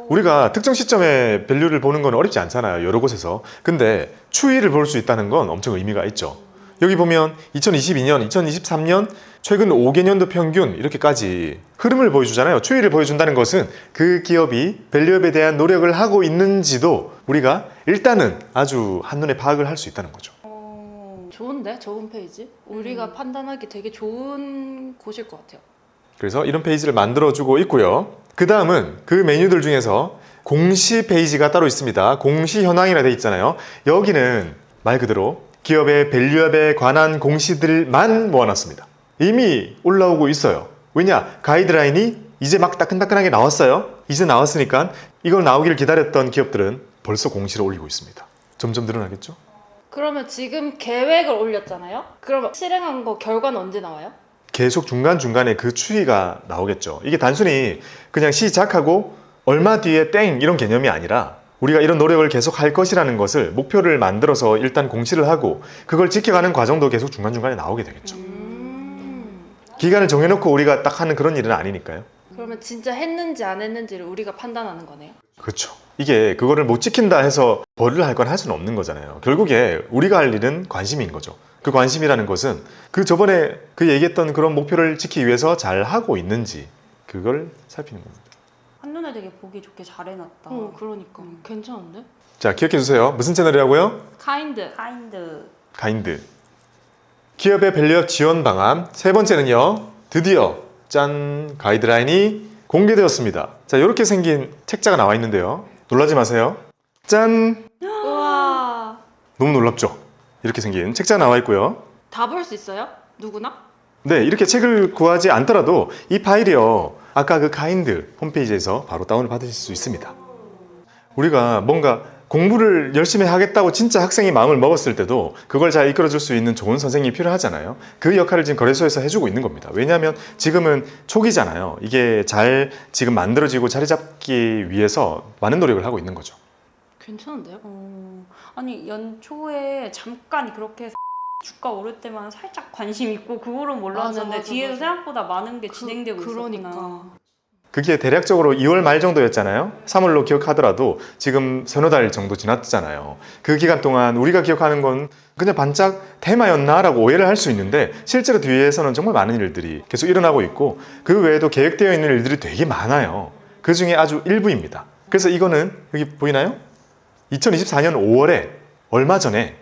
C: 우리가 특정 시점에 밸류를 보는 건 어렵지 않잖아요. 여러 곳에서. 근데 추이를 볼 수 있다는 건 엄청 의미가 있죠. 여기 보면 2022년, 2023년 최근 5개년도 평균 이렇게까지 흐름을 보여주잖아요. 추이를 보여준다는 것은 그 기업이 밸류업에 대한 노력을 하고 있는지도 우리가 일단은 아주 한눈에 파악을 할 수 있다는 거죠.
D: 좋은데? 저 홈페이지? 우리가 판단하기 되게 좋은 곳일 것 같아요.
C: 그래서 이런 페이지를 만들어주고 있고요. 그 다음은 그 메뉴들 중에서 공시 페이지가 따로 있습니다. 공시 현황이라 돼 있잖아요. 여기는 말 그대로 기업의 밸류업에 관한 공시들만 모아놨습니다. 이미 올라오고 있어요. 왜냐? 가이드라인이 이제 막 따끈따끈하게 나왔어요. 이제 나왔으니까 이걸 나오기를 기다렸던 기업들은 벌써 공시를 올리고 있습니다. 점점 늘어나겠죠?
D: 그러면 지금 계획을 올렸잖아요? 그러면 실행한 거 결과는 언제 나와요?
C: 계속 중간중간에 그 추이가 나오겠죠. 이게 단순히 그냥 시작하고 얼마 뒤에 땡 이런 개념이 아니라 우리가 이런 노력을 계속 할 것이라는 것을 목표를 만들어서 일단 공시를 하고 그걸 지켜가는 과정도 계속 중간중간에 나오게 되겠죠. 기간을 정해놓고 우리가 딱 하는 그런 일은 아니니까요.
D: 그러면 진짜 했는지 안 했는지를 우리가 판단하는 거네요?
C: 그렇죠. 이게 그거를 못 지킨다 해서 벌을 할 건 할 수는 없는 거잖아요. 결국에 우리가 할 일은 관심인 거죠. 그 관심이라는 것은 그 저번에 그 얘기했던 그런 목표를 지키기 위해서 잘 하고 있는지 그걸 살피는 겁니다.
E: 한눈에 되게 보기 좋게 잘 해놨다.
D: 그러니까. 괜찮은데?
C: 자, 기억해 주세요. 무슨 채널이라고요?
D: 카인드.
E: 카인드.
C: 가인드. 기업의 밸류업 지원 방안 세 번째는요. 드디어 짠 가이드라인이 공개되었습니다. 자, 이렇게 생긴 책자가 나와 있는데요. 놀라지 마세요. 짠!
D: 우와.
C: 너무 놀랍죠? 이렇게 생긴 책자 나와 있고요.
D: 다 볼 수 있어요? 누구나?
C: 네, 이렇게 책을 구하지 않더라도 이 파일이요, 아까 그 가인드 홈페이지에서 바로 다운을 받으실 수 있습니다. 우리가 뭔가 공부를 열심히 하겠다고 진짜 학생이 마음을 먹었을 때도 그걸 잘 이끌어줄 수 있는 좋은 선생님이 필요하잖아요. 그 역할을 지금 거래소에서 해주고 있는 겁니다. 왜냐하면 지금은 초기잖아요. 이게 잘 지금 만들어지고 자리 잡기 위해서 많은 노력을 하고 있는 거죠.
D: 괜찮은데요?
E: 아니 연초에 잠깐 그렇게 주가 오를 때만 살짝 관심 있고 그거는 몰랐는데
D: 맞아,
E: 뒤에서
D: 맞아.
E: 생각보다 많은 게 진행되고
D: 그러니까.
E: 있었구나.
C: 그게 대략적으로 2월 말 정도였잖아요. 3월로 기억하더라도 지금 서너 달 정도 지났잖아요. 그 기간 동안 우리가 기억하는 건 그냥 반짝 테마였나라고 오해를 할 수 있는데 실제로 뒤에서는 정말 많은 일들이 계속 일어나고 있고 그 외에도 계획되어 있는 일들이 되게 많아요. 그 중에 아주 일부입니다. 그래서 이거는 여기 보이나요? 2024년 5월에 얼마 전에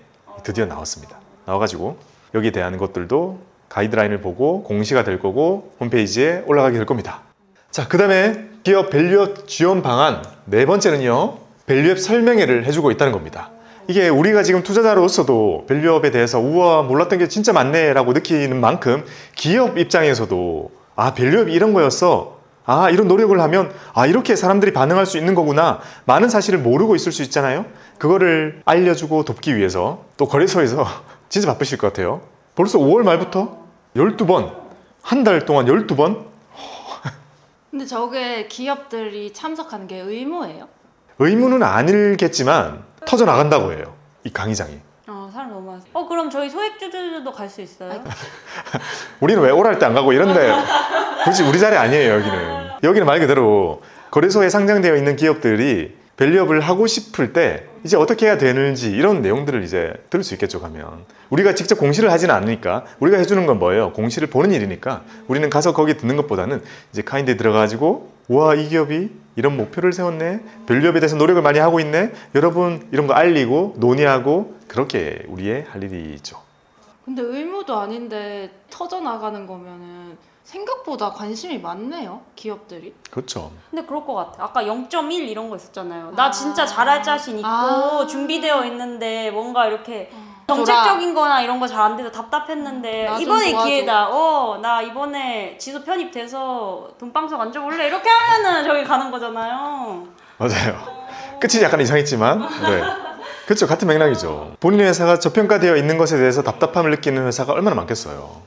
C: 드디어 나왔습니다. 나와가지고 여기에 대한 것들도 가이드라인을 보고 공시가 될 거고 홈페이지에 올라가게 될 겁니다. 자, 그 다음에 기업 밸류업 지원 방안 네 번째는요, 밸류업 설명회를 해주고 있다는 겁니다. 이게 우리가 지금 투자자로서도 밸류업에 대해서 우와 몰랐던 게 진짜 많네 라고 느끼는 만큼 기업 입장에서도 아 밸류업이 이런 거였어, 아 이런 노력을 하면 아 이렇게 사람들이 반응할 수 있는 거구나, 많은 사실을 모르고 있을 수 있잖아요. 그거를 알려주고 돕기 위해서 또 거래소에서 진짜 바쁘실 것 같아요. 벌써 5월 말부터 12번, 한 달 동안 12번?
D: 근데 저게 기업들이 참석하는 게 의무예요?
C: 의무는 아니겠지만 터져나간다고 해요, 이 강의장이.
E: 사람 너무 많았어. 그럼 저희 소액주주들도 갈 수 있어요?
C: 우리는 왜 오랄 때 안 가고 이런데 굳이 우리 자리 아니에요. 여기는 말 그대로 거래소에 상장되어 있는 기업들이 밸류업을 하고 싶을 때 이제 어떻게 해야 되는지 이런 내용들을 이제 들을 수 있겠죠. 가면 우리가 직접 공시를 하지는 않으니까, 우리가 해주는 건 뭐예요? 공시를 보는 일이니까 우리는 가서 거기 듣는 것보다는 이제 카인드에 들어가지고 우와 이 기업이 이런 목표를 세웠네, 밸류업에 대해서 노력을 많이 하고 있네, 여러분 이런 거 알리고 논의하고, 그렇게 우리의 할 일이죠.
D: 근데 의무도 아닌데 터져나가는 거면은 생각보다 관심이 많네요, 기업들이.
C: 그렇죠.
E: 근데 그럴 것 같아. 아까 0.1 이런 거 있었잖아요. 나 진짜 잘할 자신 있고 준비되어 있는데 뭔가 이렇게 정책적인 거나 이런 거 잘 안 돼서 답답했는데
D: 나좀
E: 이번에
D: 도와줘.
E: 기회다. 나 이번에 지수 편입돼서 돈방석 앉아볼래? 이렇게 하면은 저기 가는 거잖아요.
C: 맞아요. 끝이 약간 이상했지만 네. 그렇죠. 같은 맥락이죠. 본인의 회사가 저평가되어 있는 것에 대해서 답답함을 느끼는 회사가 얼마나 많겠어요.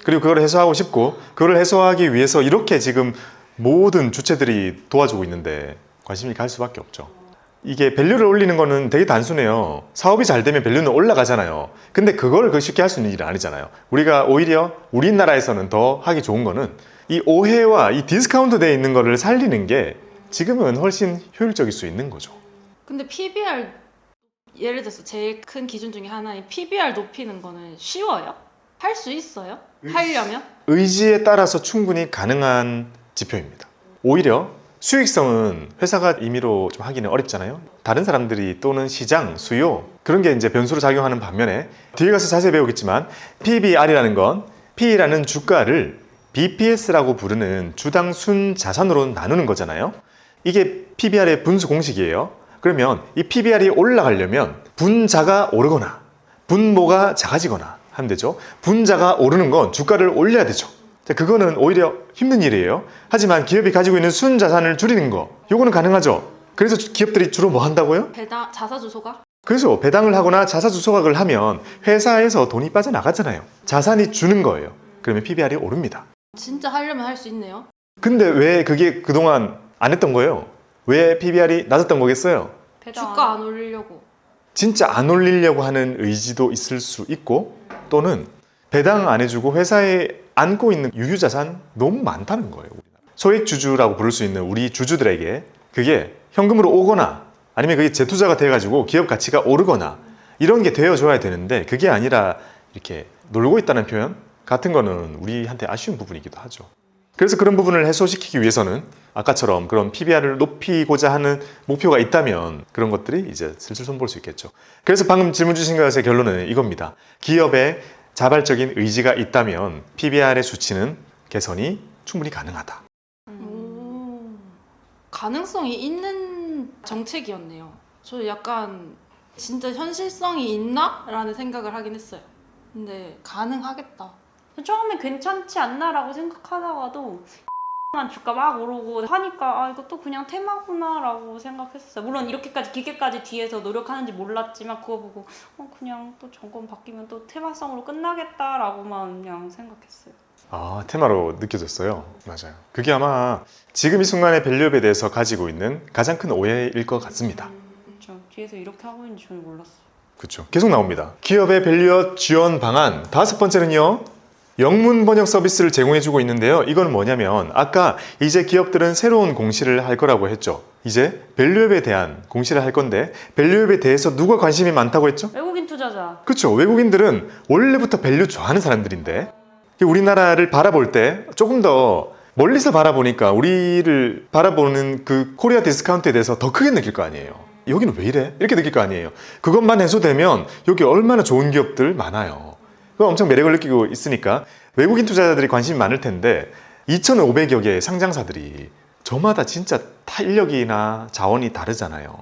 C: 그리고 그걸 해소하고 싶고 그걸 해소하기 위해서 이렇게 지금 모든 주체들이 도와주고 있는데 관심이 갈 수밖에 없죠. 이게 밸류를 올리는 거는 되게 단순해요. 사업이 잘 되면 밸류는 올라가잖아요. 근데 그걸 쉽게 할 수 있는 일이 아니잖아요. 우리가 오히려 우리나라에서는 더 하기 좋은 거는 이 오해와 이 디스카운트 되어 있는 거를 살리는 게 지금은 훨씬 효율적일 수 있는 거죠.
D: 근데 PBR, 예를 들어서 제일 큰 기준 중에 하나인 PBR 높이는 거는 쉬워요? 할 수 있어요? 하려면?
C: 의지에 따라서 충분히 가능한 지표입니다. 오히려 수익성은 회사가 임의로 좀 하기는 어렵잖아요. 다른 사람들이 또는 시장, 수요 그런 게 이제 변수로 작용하는 반면에 뒤에 가서 자세히 배우겠지만 PBR이라는 건 P라는 주가를 BPS라고 부르는 주당 순 자산으로 나누는 거잖아요. 이게 PBR의 분수 공식이에요. 그러면 이 PBR이 올라가려면 분자가 오르거나 분모가 작아지거나 하면 되죠. 분자가 오르는 건 주가를 올려야 되죠. 자, 그거는 오히려 힘든 일이에요. 하지만 기업이 가지고 있는 순자산을 줄이는 거, 요거는 가능하죠. 그래서 기업들이 주로 뭐 한다고요?
D: 배당, 자사주소가?
C: 그래서 배당을 하거나 자사주 소각을 하면 회사에서 돈이 빠져나가잖아요. 자산이 주는 거예요. 그러면 PBR이 오릅니다.
D: 진짜 하려면 할 수 있네요.
C: 근데 왜 그게 그동안 안 했던 거예요? 왜 PBR이 낮았던 거겠어요?
D: 주가 안 올리려고.
C: 진짜 안 올리려고 하는 의지도 있을 수 있고, 또는 배당 안 해주고 회사에 안고 있는 유유자산 너무 많다는 거예요. 소액주주라고 부를 수 있는 우리 주주들에게 그게 현금으로 오거나 아니면 그게 재투자가 돼가지고 기업 가치가 오르거나 이런 게 되어줘야 되는데, 그게 아니라 이렇게 놀고 있다는 표현 같은 거는 우리한테 아쉬운 부분이기도 하죠. 그래서 그런 부분을 해소시키기 위해서는 아까처럼 그런 PBR을 높이고자 하는 목표가 있다면 그런 것들이 이제 슬슬 손볼 수 있겠죠. 그래서 방금 질문 주신 것의 결론은 이겁니다. 기업에 자발적인 의지가 있다면 PBR의 수치는 개선이 충분히 가능하다.
D: 가능성이 있는 정책이었네요. 저 약간 진짜 현실성이 있나? 라는 생각을 하긴 했어요. 근데 가능하겠다.
E: 처음에 괜찮지 않나라고 생각하다가도 만 주가 막 오르고 하니까 아 이것도 그냥 테마구나라고 생각했어요. 물론 이렇게까지 길게까지 뒤에서 노력하는지 몰랐지만 그거 보고 그냥 또 정권 바뀌면 또 테마성으로 끝나겠다라고만 그냥 생각했어요.
C: 아, 테마로 느껴졌어요. 맞아요. 그게 아마 지금 이 순간의 밸류업에 대해서 가지고 있는 가장 큰 오해일 것 같습니다.
E: 그렇죠. 뒤에서 이렇게 하고 있는지 저는 몰랐어요.
C: 그렇죠. 계속 나옵니다. 기업의 밸류업 지원 방안. 다섯 번째는요. 영문 번역 서비스를 제공해주고 있는데요. 이건 뭐냐면 아까 이제 기업들은 새로운 공시를 할 거라고 했죠. 이제 밸류업에 대한 공시를 할 건데 밸류업에 대해서 누가 관심이 많다고 했죠?
E: 외국인 투자자.
C: 그렇죠. 외국인들은 원래부터 밸류 좋아하는 사람들인데 우리나라를 바라볼 때 조금 더 멀리서 바라보니까 우리를 바라보는 그 코리아 디스카운트에 대해서 더 크게 느낄 거 아니에요. 여기는 왜 이래? 이렇게 느낄 거 아니에요. 그것만 해소되면 여기 얼마나 좋은 기업들 많아요. 그 엄청 매력을 느끼고 있으니까 외국인 투자자들이 관심이 많을 텐데 2,500여 개의 상장사들이 저마다 진짜 탄력이나 자원이 다르잖아요.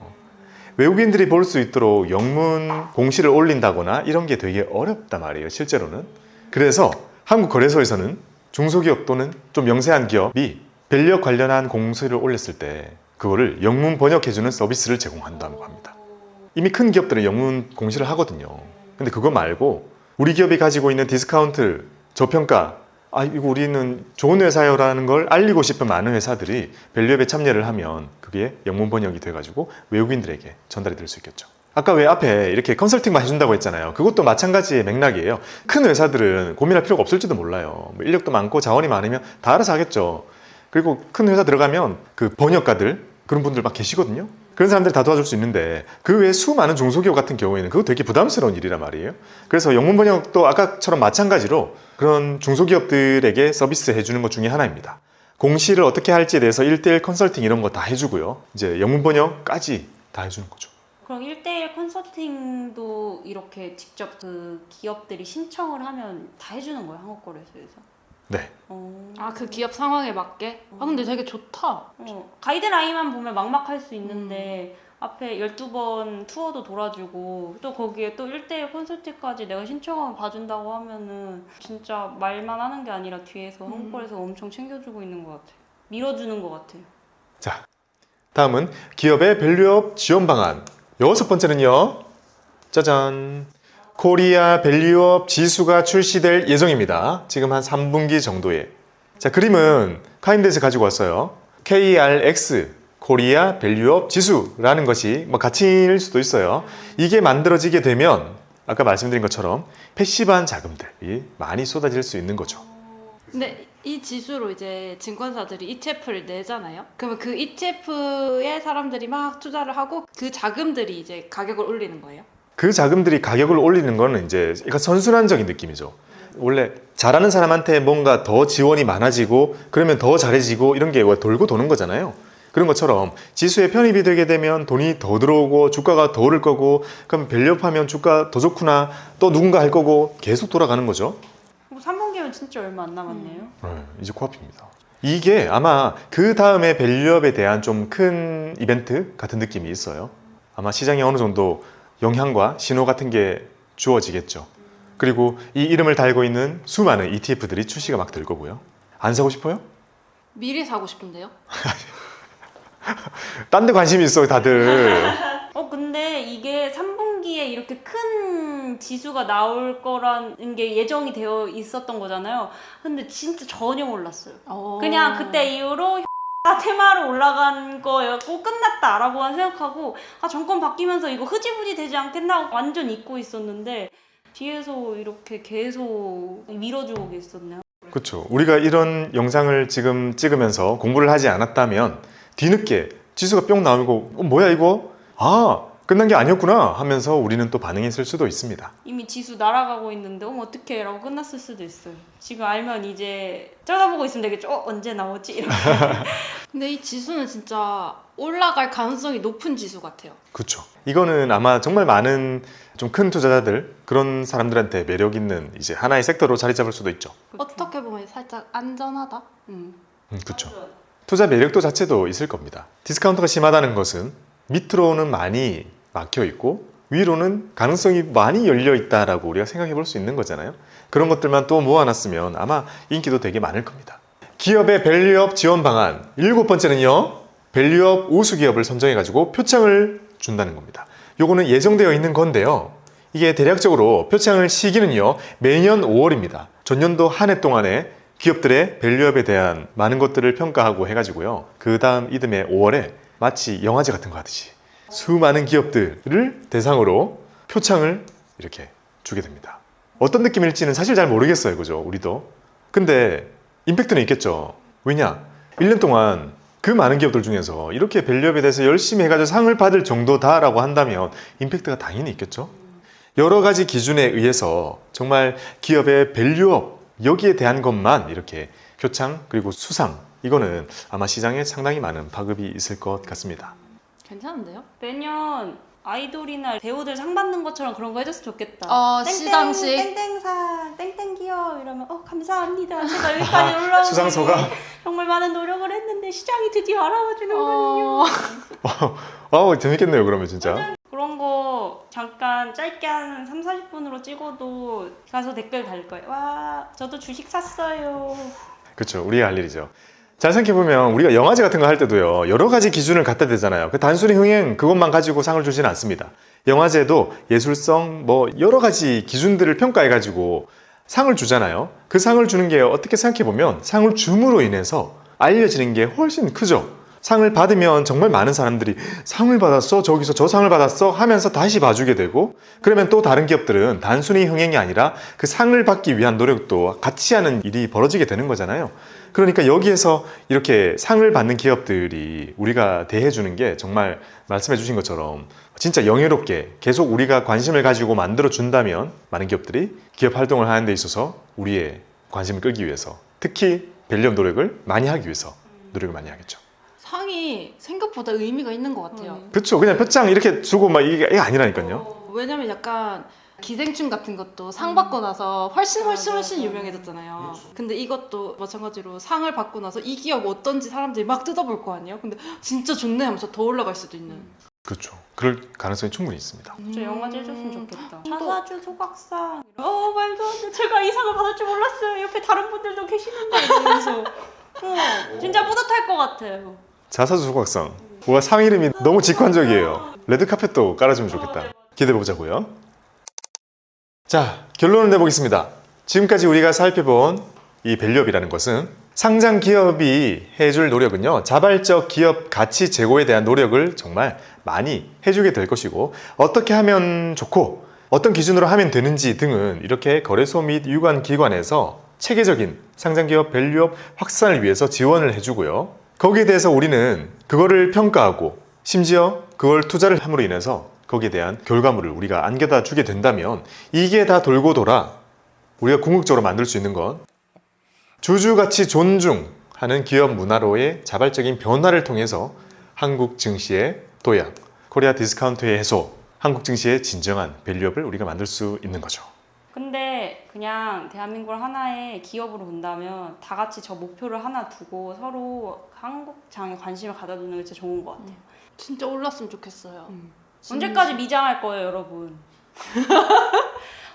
C: 외국인들이 볼 수 있도록 영문 공시를 올린다거나 이런 게 되게 어렵단 말이에요, 실제로는. 그래서 한국거래소에서는 중소기업 또는 좀 영세한 기업이 밸류업 관련한 공시를 올렸을 때 그거를 영문 번역해주는 서비스를 제공한다고 합니다. 이미 큰 기업들은 영문 공시를 하거든요. 근데 그거 말고 우리 기업이 가지고 있는 디스카운트, 저평가, 이거 우리는 좋은 회사요라는 걸 알리고 싶은 많은 회사들이 밸류업에 참여를 하면 그게 영문 번역이 돼가지고 외국인들에게 전달이 될 수 있겠죠. 아까 왜 앞에 이렇게 컨설팅만 해준다고 했잖아요. 그것도 마찬가지의 맥락이에요. 큰 회사들은 고민할 필요가 없을지도 몰라요. 인력도 많고 자원이 많으면 다 알아서 하겠죠. 그리고 큰 회사 들어가면 그 번역가들 그런 분들 막 계시거든요. 그런 사람들이 다 도와줄 수 있는데 그 외에 수많은 중소기업 같은 경우에는 그거 되게 부담스러운 일이란 말이에요. 그래서 영문 번역도 아까처럼 마찬가지로 그런 중소기업들에게 서비스 해주는 것 중에 하나입니다. 공시를 어떻게 할지에 대해서 1:1 컨설팅 이런 거 다 해주고요. 이제 영문 번역까지 다 해주는 거죠.
E: 그럼 1:1 컨설팅도 이렇게 직접 그 기업들이 신청을 하면 다 해주는 거예요, 한국거래소에서?
C: 네.
D: 그 기업 상황에 맞게? 근데 되게 좋다.
E: 가이드라인만 보면 막막할 수 있는데 앞에 12번 투어도 돌아주고 또 거기에 또 1:1 컨설팅까지 내가 신청하면 봐준다고 하면은 진짜 말만 하는 게 아니라 뒤에서 한국거래소가 엄청 챙겨주고 있는 것 같아요. 밀어주는 것 같아요.
C: 자, 다음은 기업의 밸류업 지원 방안. 여섯 번째는요. 짜잔. 코리아 밸류업 지수가 출시될 예정입니다. 지금 한 3분기 정도에. 자, 그림은 카인드에서 가지고 왔어요. KRX, 코리아 밸류업 지수라는 것이 뭐 가치일 수도 있어요. 이게 만들어지게 되면 아까 말씀드린 것처럼 패시브한 자금들이 많이 쏟아질 수 있는 거죠.
D: 근데 이 지수로 이제 증권사들이 ETF를 내잖아요. 그러면 그 ETF에 사람들이 막 투자를 하고 그 자금들이 이제 가격을 올리는 거예요.
C: 그 자금들이 가격을 올리는 거는 이제 약간 선순환적인 느낌이죠. 원래 잘하는 사람한테 뭔가 더 지원이 많아지고 그러면 더 잘해지고 이런 게 돌고 도는 거잖아요. 그런 것처럼 지수에 편입이 되게 되면 돈이 더 들어오고 주가가 더 오를 거고 그럼 밸류업하면 주가 더 좋구나 또 누군가 할 거고 계속 돌아가는 거죠.
E: 3분기면 진짜 얼마 안 남았네요.
C: 네, 이제 코앞입니다. 이게 아마 그 다음에 밸류업에 대한 좀 큰 이벤트 같은 느낌이 있어요. 아마 시장에 어느 정도 영향과 신호 같은 게 주어지겠죠. 그리고 이 이름을 달고 있는 수많은 ETF들이 출시가 막 될 거고요. 안 사고 싶어요?
D: 미리 사고 싶은데요?
C: 딴 데 관심이 있어요, 다들.
E: 근데 이게 3분기에 이렇게 큰 지수가 나올 거라는 게 예정이 되어 있었던 거잖아요. 근데 진짜 전혀 몰랐어요. 그냥 그때 이후로 테마로 올라간 거였고 끝났다라고만 생각하고 정권 바뀌면서 이거 흐지부지 되지 않겠나 완전 잊고 있었는데 뒤에서 이렇게 계속 밀어주고 계셨네요.
C: 그렇죠. 우리가 이런 영상을 지금 찍으면서 공부를 하지 않았다면 뒤늦게 지수가 뿅 나오고 뭐야 이거? 끝난 게 아니었구나 하면서 우리는 또 반응했을 수도 있습니다.
E: 이미 지수 날아가고 있는데 어떡해 라고 끝났을 수도 있어요. 지금 알면 이제 쳐다보고 있으면 되겠죠. 언제 나오지? 이렇게.
D: 근데 이 지수는 진짜 올라갈 가능성이 높은 지수 같아요.
C: 그렇죠. 이거는 아마 정말 많은 좀 큰 투자자들 그런 사람들한테 매력 있는 이제 하나의 섹터로 자리 잡을 수도 있죠.
D: 어떻게 보면 살짝 안전하다?
C: 그렇죠. 투자 매력도 자체도 있을 겁니다. 디스카운트가 심하다는 것은 밑으로는 많이 막혀 있고 위로는 가능성이 많이 열려 있다라고 우리가 생각해 볼 수 있는 거잖아요. 그런 것들만 또 모아놨으면 아마 인기도 되게 많을 겁니다. 기업의 밸류업 지원 방안 7번째는요. 밸류업 우수 기업을 선정해가지고 표창을 준다는 겁니다. 요거는 예정되어 있는 건데요. 이게 대략적으로 표창을 시기는요. 매년 5월입니다. 전년도 한 해 동안에 기업들의 밸류업에 대한 많은 것들을 평가하고 해가지고요. 그 다음 이듬해 5월에 마치 영화제 같은 거 하듯이 수많은 기업들을 대상으로 표창을 이렇게 주게 됩니다. 어떤 느낌일지는 사실 잘 모르겠어요. 그죠? 우리도. 근데 임팩트는 있겠죠. 왜냐? 1년 동안 그 많은 기업들 중에서 이렇게 밸류업에 대해서 열심히 해가지고 상을 받을 정도다라고 한다면 임팩트가 당연히 있겠죠. 여러 가지 기준에 의해서 정말 기업의 밸류업 여기에 대한 것만 이렇게 표창 그리고 수상 이거는 아마 시장에 상당히 많은 파급이 있을 것 같습니다.
D: 괜찮은데요?
E: 매년 아이돌이나 배우들 상 받는 것처럼 그런 거 해줬으면 좋겠다.
D: 시상식.
E: 땡땡상, 땡땡 기업 이러면 감사합니다. 제가 여기까지 올라오기
C: 수상소가
E: 위해 정말 많은 노력을 했는데 시장이 드디어 알아봐 주는군요.
C: 재밌겠네요. 그러면 진짜.
E: 그런 거 잠깐 짧게 한 3, 40분으로 찍어도 가서 댓글 달 거예요. 와, 저도 주식 샀어요.
C: 그렇죠. 우리가 할 일이죠. 잘 생각해보면 우리가 영화제 같은 거 할 때도요. 여러 가지 기준을 갖다 대잖아요. 그 단순히 흥행 그것만 가지고 상을 주지는 않습니다. 영화제도 예술성 뭐 여러 가지 기준들을 평가해가지고 상을 주잖아요. 그 상을 주는 게 어떻게 생각해보면 상을 줌으로 인해서 알려지는 게 훨씬 크죠. 상을 받으면 정말 많은 사람들이 상을 받았어? 저기서 저 상을 받았어? 하면서 다시 봐주게 되고 그러면 또 다른 기업들은 단순히 흥행이 아니라 그 상을 받기 위한 노력도 같이 하는 일이 벌어지게 되는 거잖아요. 그러니까 여기에서 이렇게 상을 받는 기업들이 우리가 대해주는 게 정말 말씀해 주신 것처럼 진짜 영예롭게 계속 우리가 관심을 가지고 만들어 준다면 많은 기업들이 기업 활동을 하는 데 있어서 우리의 관심을 끌기 위해서 특히 밸류업 노력을 많이 하기 위해서 노력을 많이 하겠죠.
D: 상이 생각보다 의미가 있는 것 같아요.
C: 그렇죠. 그냥 표창 이렇게 주고 막 이게 아니라니까요.
D: 왜냐면 약간 기생충 같은 것도 상 받고 나서 훨씬 유명해졌잖아요. 근데 이것도 마찬가지로 상을 받고 나서 이 기업 어떤지 사람들이 막 뜯어볼 거 아니에요. 근데 진짜 좋네 하면서 더 올라갈 수도 있는.
C: 그렇죠. 그럴 가능성이 충분히 있습니다.
E: 저 영화제 해줬으면 좋겠다. 차사주 소각상. 말도 안 돼. 제가 이 상을 받을 줄 몰랐어요. 옆에 다른 분들도 계시는데 이러면서. 진짜 뿌듯할 것 같아요.
C: 자사주 소각상. 와, 상 이름이 너무 직관적이에요. 레드카펫도 깔아주면 좋겠다. 기대해보자고요. 자, 결론을 내보겠습니다. 지금까지 우리가 살펴본 이 밸류업이라는 것은 상장 기업이 해줄 노력은요, 자발적 기업 가치 제고에 대한 노력을 정말 많이 해주게 될 것이고, 어떻게 하면 좋고 어떤 기준으로 하면 되는지 등은 이렇게 거래소 및 유관기관에서 체계적인 상장기업 밸류업 확산을 위해서 지원을 해주고요. 거기에 대해서 우리는 그거를 평가하고 심지어 그걸 투자를 함으로 인해서 거기에 대한 결과물을 우리가 안겨다 주게 된다면 이게 다 돌고 돌아 우리가 궁극적으로 만들 수 있는 건 주주가치 존중하는 기업 문화로의 자발적인 변화를 통해서 한국 증시의 도약, 코리아 디스카운트의 해소, 한국 증시의 진정한 밸류업을 우리가 만들 수 있는 거죠.
E: 근데 그냥 대한민국을 하나의 기업으로 본다면 다 같이 저 목표를 하나 두고 서로 한국장에 관심을 가져두는 게 진짜 좋은 것 같아요.
D: 진짜 올랐으면 좋겠어요.
E: 언제까지 미장할 거예요, 여러분?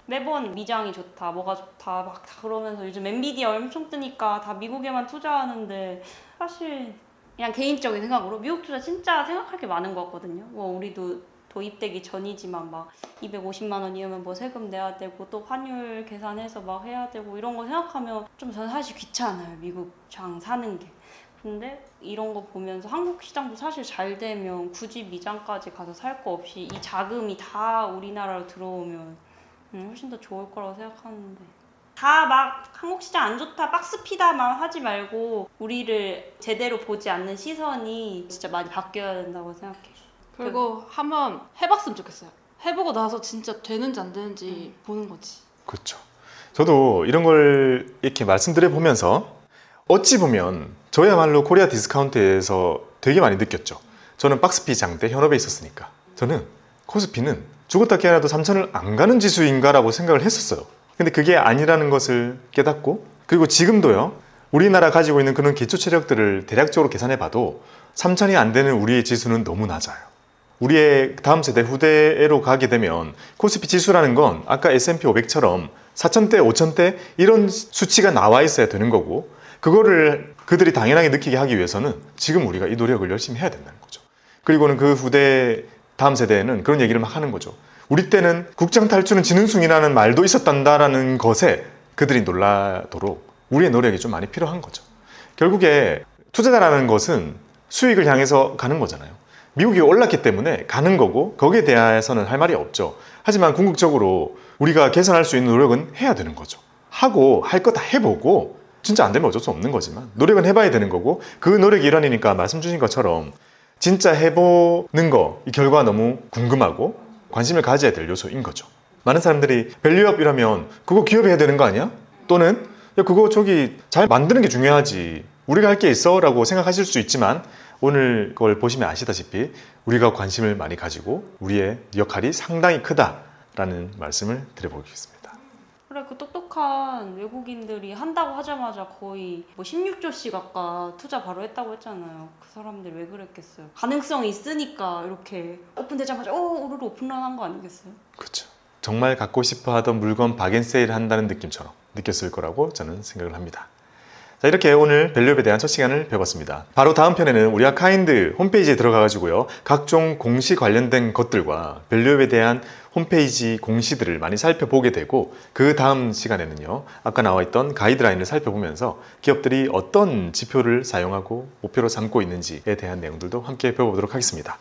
E: 매번 미장이 좋다, 뭐가 좋다 막 다 그러면서 요즘 엔비디아 엄청 뜨니까 다 미국에만 투자하는데 사실 그냥 개인적인 생각으로 미국 투자 진짜 생각할 게 많은 것 같거든요. 뭐 우리도 도입되기 전이지만 막 250만 원이면 뭐 세금 내야 되고 또 환율 계산해서 막 해야 되고 이런 거 생각하면 좀 저는 사실 귀찮아요. 미국 장 사는 게. 근데 이런 거 보면서 한국 시장도 사실 잘 되면 굳이 미장까지 가서 살 거 없이 이 자금이 다 우리나라로 들어오면 훨씬 더 좋을 거라고 생각하는데 다 막 한국 시장 안 좋다 박스 피다만 하지 말고 우리를 제대로 보지 않는 시선이 진짜 많이 바뀌어야 된다고 생각해요.
D: 그리고 한번 해봤으면 좋겠어요. 해보고 나서 진짜 되는지 안 되는지 보는 거지.
C: 그렇죠. 저도 이런 걸 이렇게 말씀드려 보면서 어찌 보면 저야말로 코리아 디스카운트에서 되게 많이 느꼈죠. 저는 박스피 장대 현업에 있었으니까. 저는 코스피는 죽었다 깨어나도 3천을 안 가는 지수인가라고 생각을 했었어요. 근데 그게 아니라는 것을 깨닫고 그리고 지금도요. 우리나라 가지고 있는 그런 기초 체력들을 대략적으로 계산해 봐도 3천이 안 되는 우리의 지수는 너무 낮아요. 우리의 다음 세대 후대로 가게 되면 코스피 지수라는 건 아까 S&P 500처럼 4,000대, 5,000대 이런 수치가 나와 있어야 되는 거고 그거를 그들이 당연하게 느끼게 하기 위해서는 지금 우리가 이 노력을 열심히 해야 된다는 거죠. 그리고는 그 후대 다음 세대에는 그런 얘기를 막 하는 거죠. 우리 때는 국장 탈출은 지능숭이라는 말도 있었단다라는 것에 그들이 놀라도록 우리의 노력이 좀 많이 필요한 거죠. 결국에 투자자라는 것은 수익을 향해서 가는 거잖아요. 미국이 올랐기 때문에 가는 거고 거기에 대해서는 할 말이 없죠. 하지만 궁극적으로 우리가 개선할 수 있는 노력은 해야 되는 거죠. 하고 할 거 다 해보고 진짜 안 되면 어쩔 수 없는 거지만 노력은 해봐야 되는 거고 그 노력이 일환이니까 말씀 주신 것처럼 진짜 해보는 거 이 결과가 너무 궁금하고 관심을 가져야 될 요소인 거죠. 많은 사람들이 밸류업 이러면 그거 기업이 해야 되는 거 아니야? 또는 야, 그거 저기 잘 만드는 게 중요하지 우리가 할 게 있어 라고 생각하실 수 있지만 오늘 그걸 보시면 아시다시피 우리가 관심을 많이 가지고 우리의 역할이 상당히 크다라는 말씀을 드려보겠습니다.
E: 그래, 그 똑똑한 외국인들이 한다고 하자마자 거의 뭐 16조씩 아까 투자 바로 했다고 했잖아요. 그 사람들 왜 그랬겠어요? 가능성이 있으니까 이렇게 오픈되자마자 오르르 오픈런 한 거 아니겠어요?
C: 그렇죠. 정말 갖고 싶어 하던 물건 박앤세일 한다는 느낌처럼 느꼈을 거라고 저는 생각을 합니다. 자, 이렇게 오늘 밸류업에 대한 첫 시간을 배웠습니다. 바로 다음 편에는 우리가 카인드 홈페이지에 들어가가지고요. 각종 공시 관련된 것들과 밸류업에 대한 홈페이지 공시들을 많이 살펴보게 되고 그 다음 시간에는요. 아까 나와 있던 가이드라인을 살펴보면서 기업들이 어떤 지표를 사용하고 목표로 삼고 있는지에 대한 내용들도 함께 배워보도록 하겠습니다.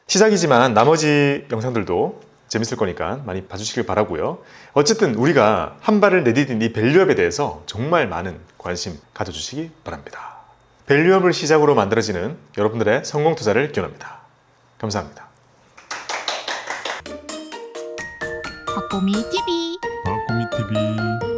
C: 시작이지만 나머지 영상들도 재밌을 거니까 많이 봐주시길 바라고요. 어쨌든 우리가 한 발을 내디딘 이 밸류업에 대해서 정말 많은 관심 가져주시기 바랍니다. 밸류업을 시작으로 만들어지는 여러분들의 성공 투자를 기원합니다. 감사합니다.
A: 박보미 TV
B: 박보미 TV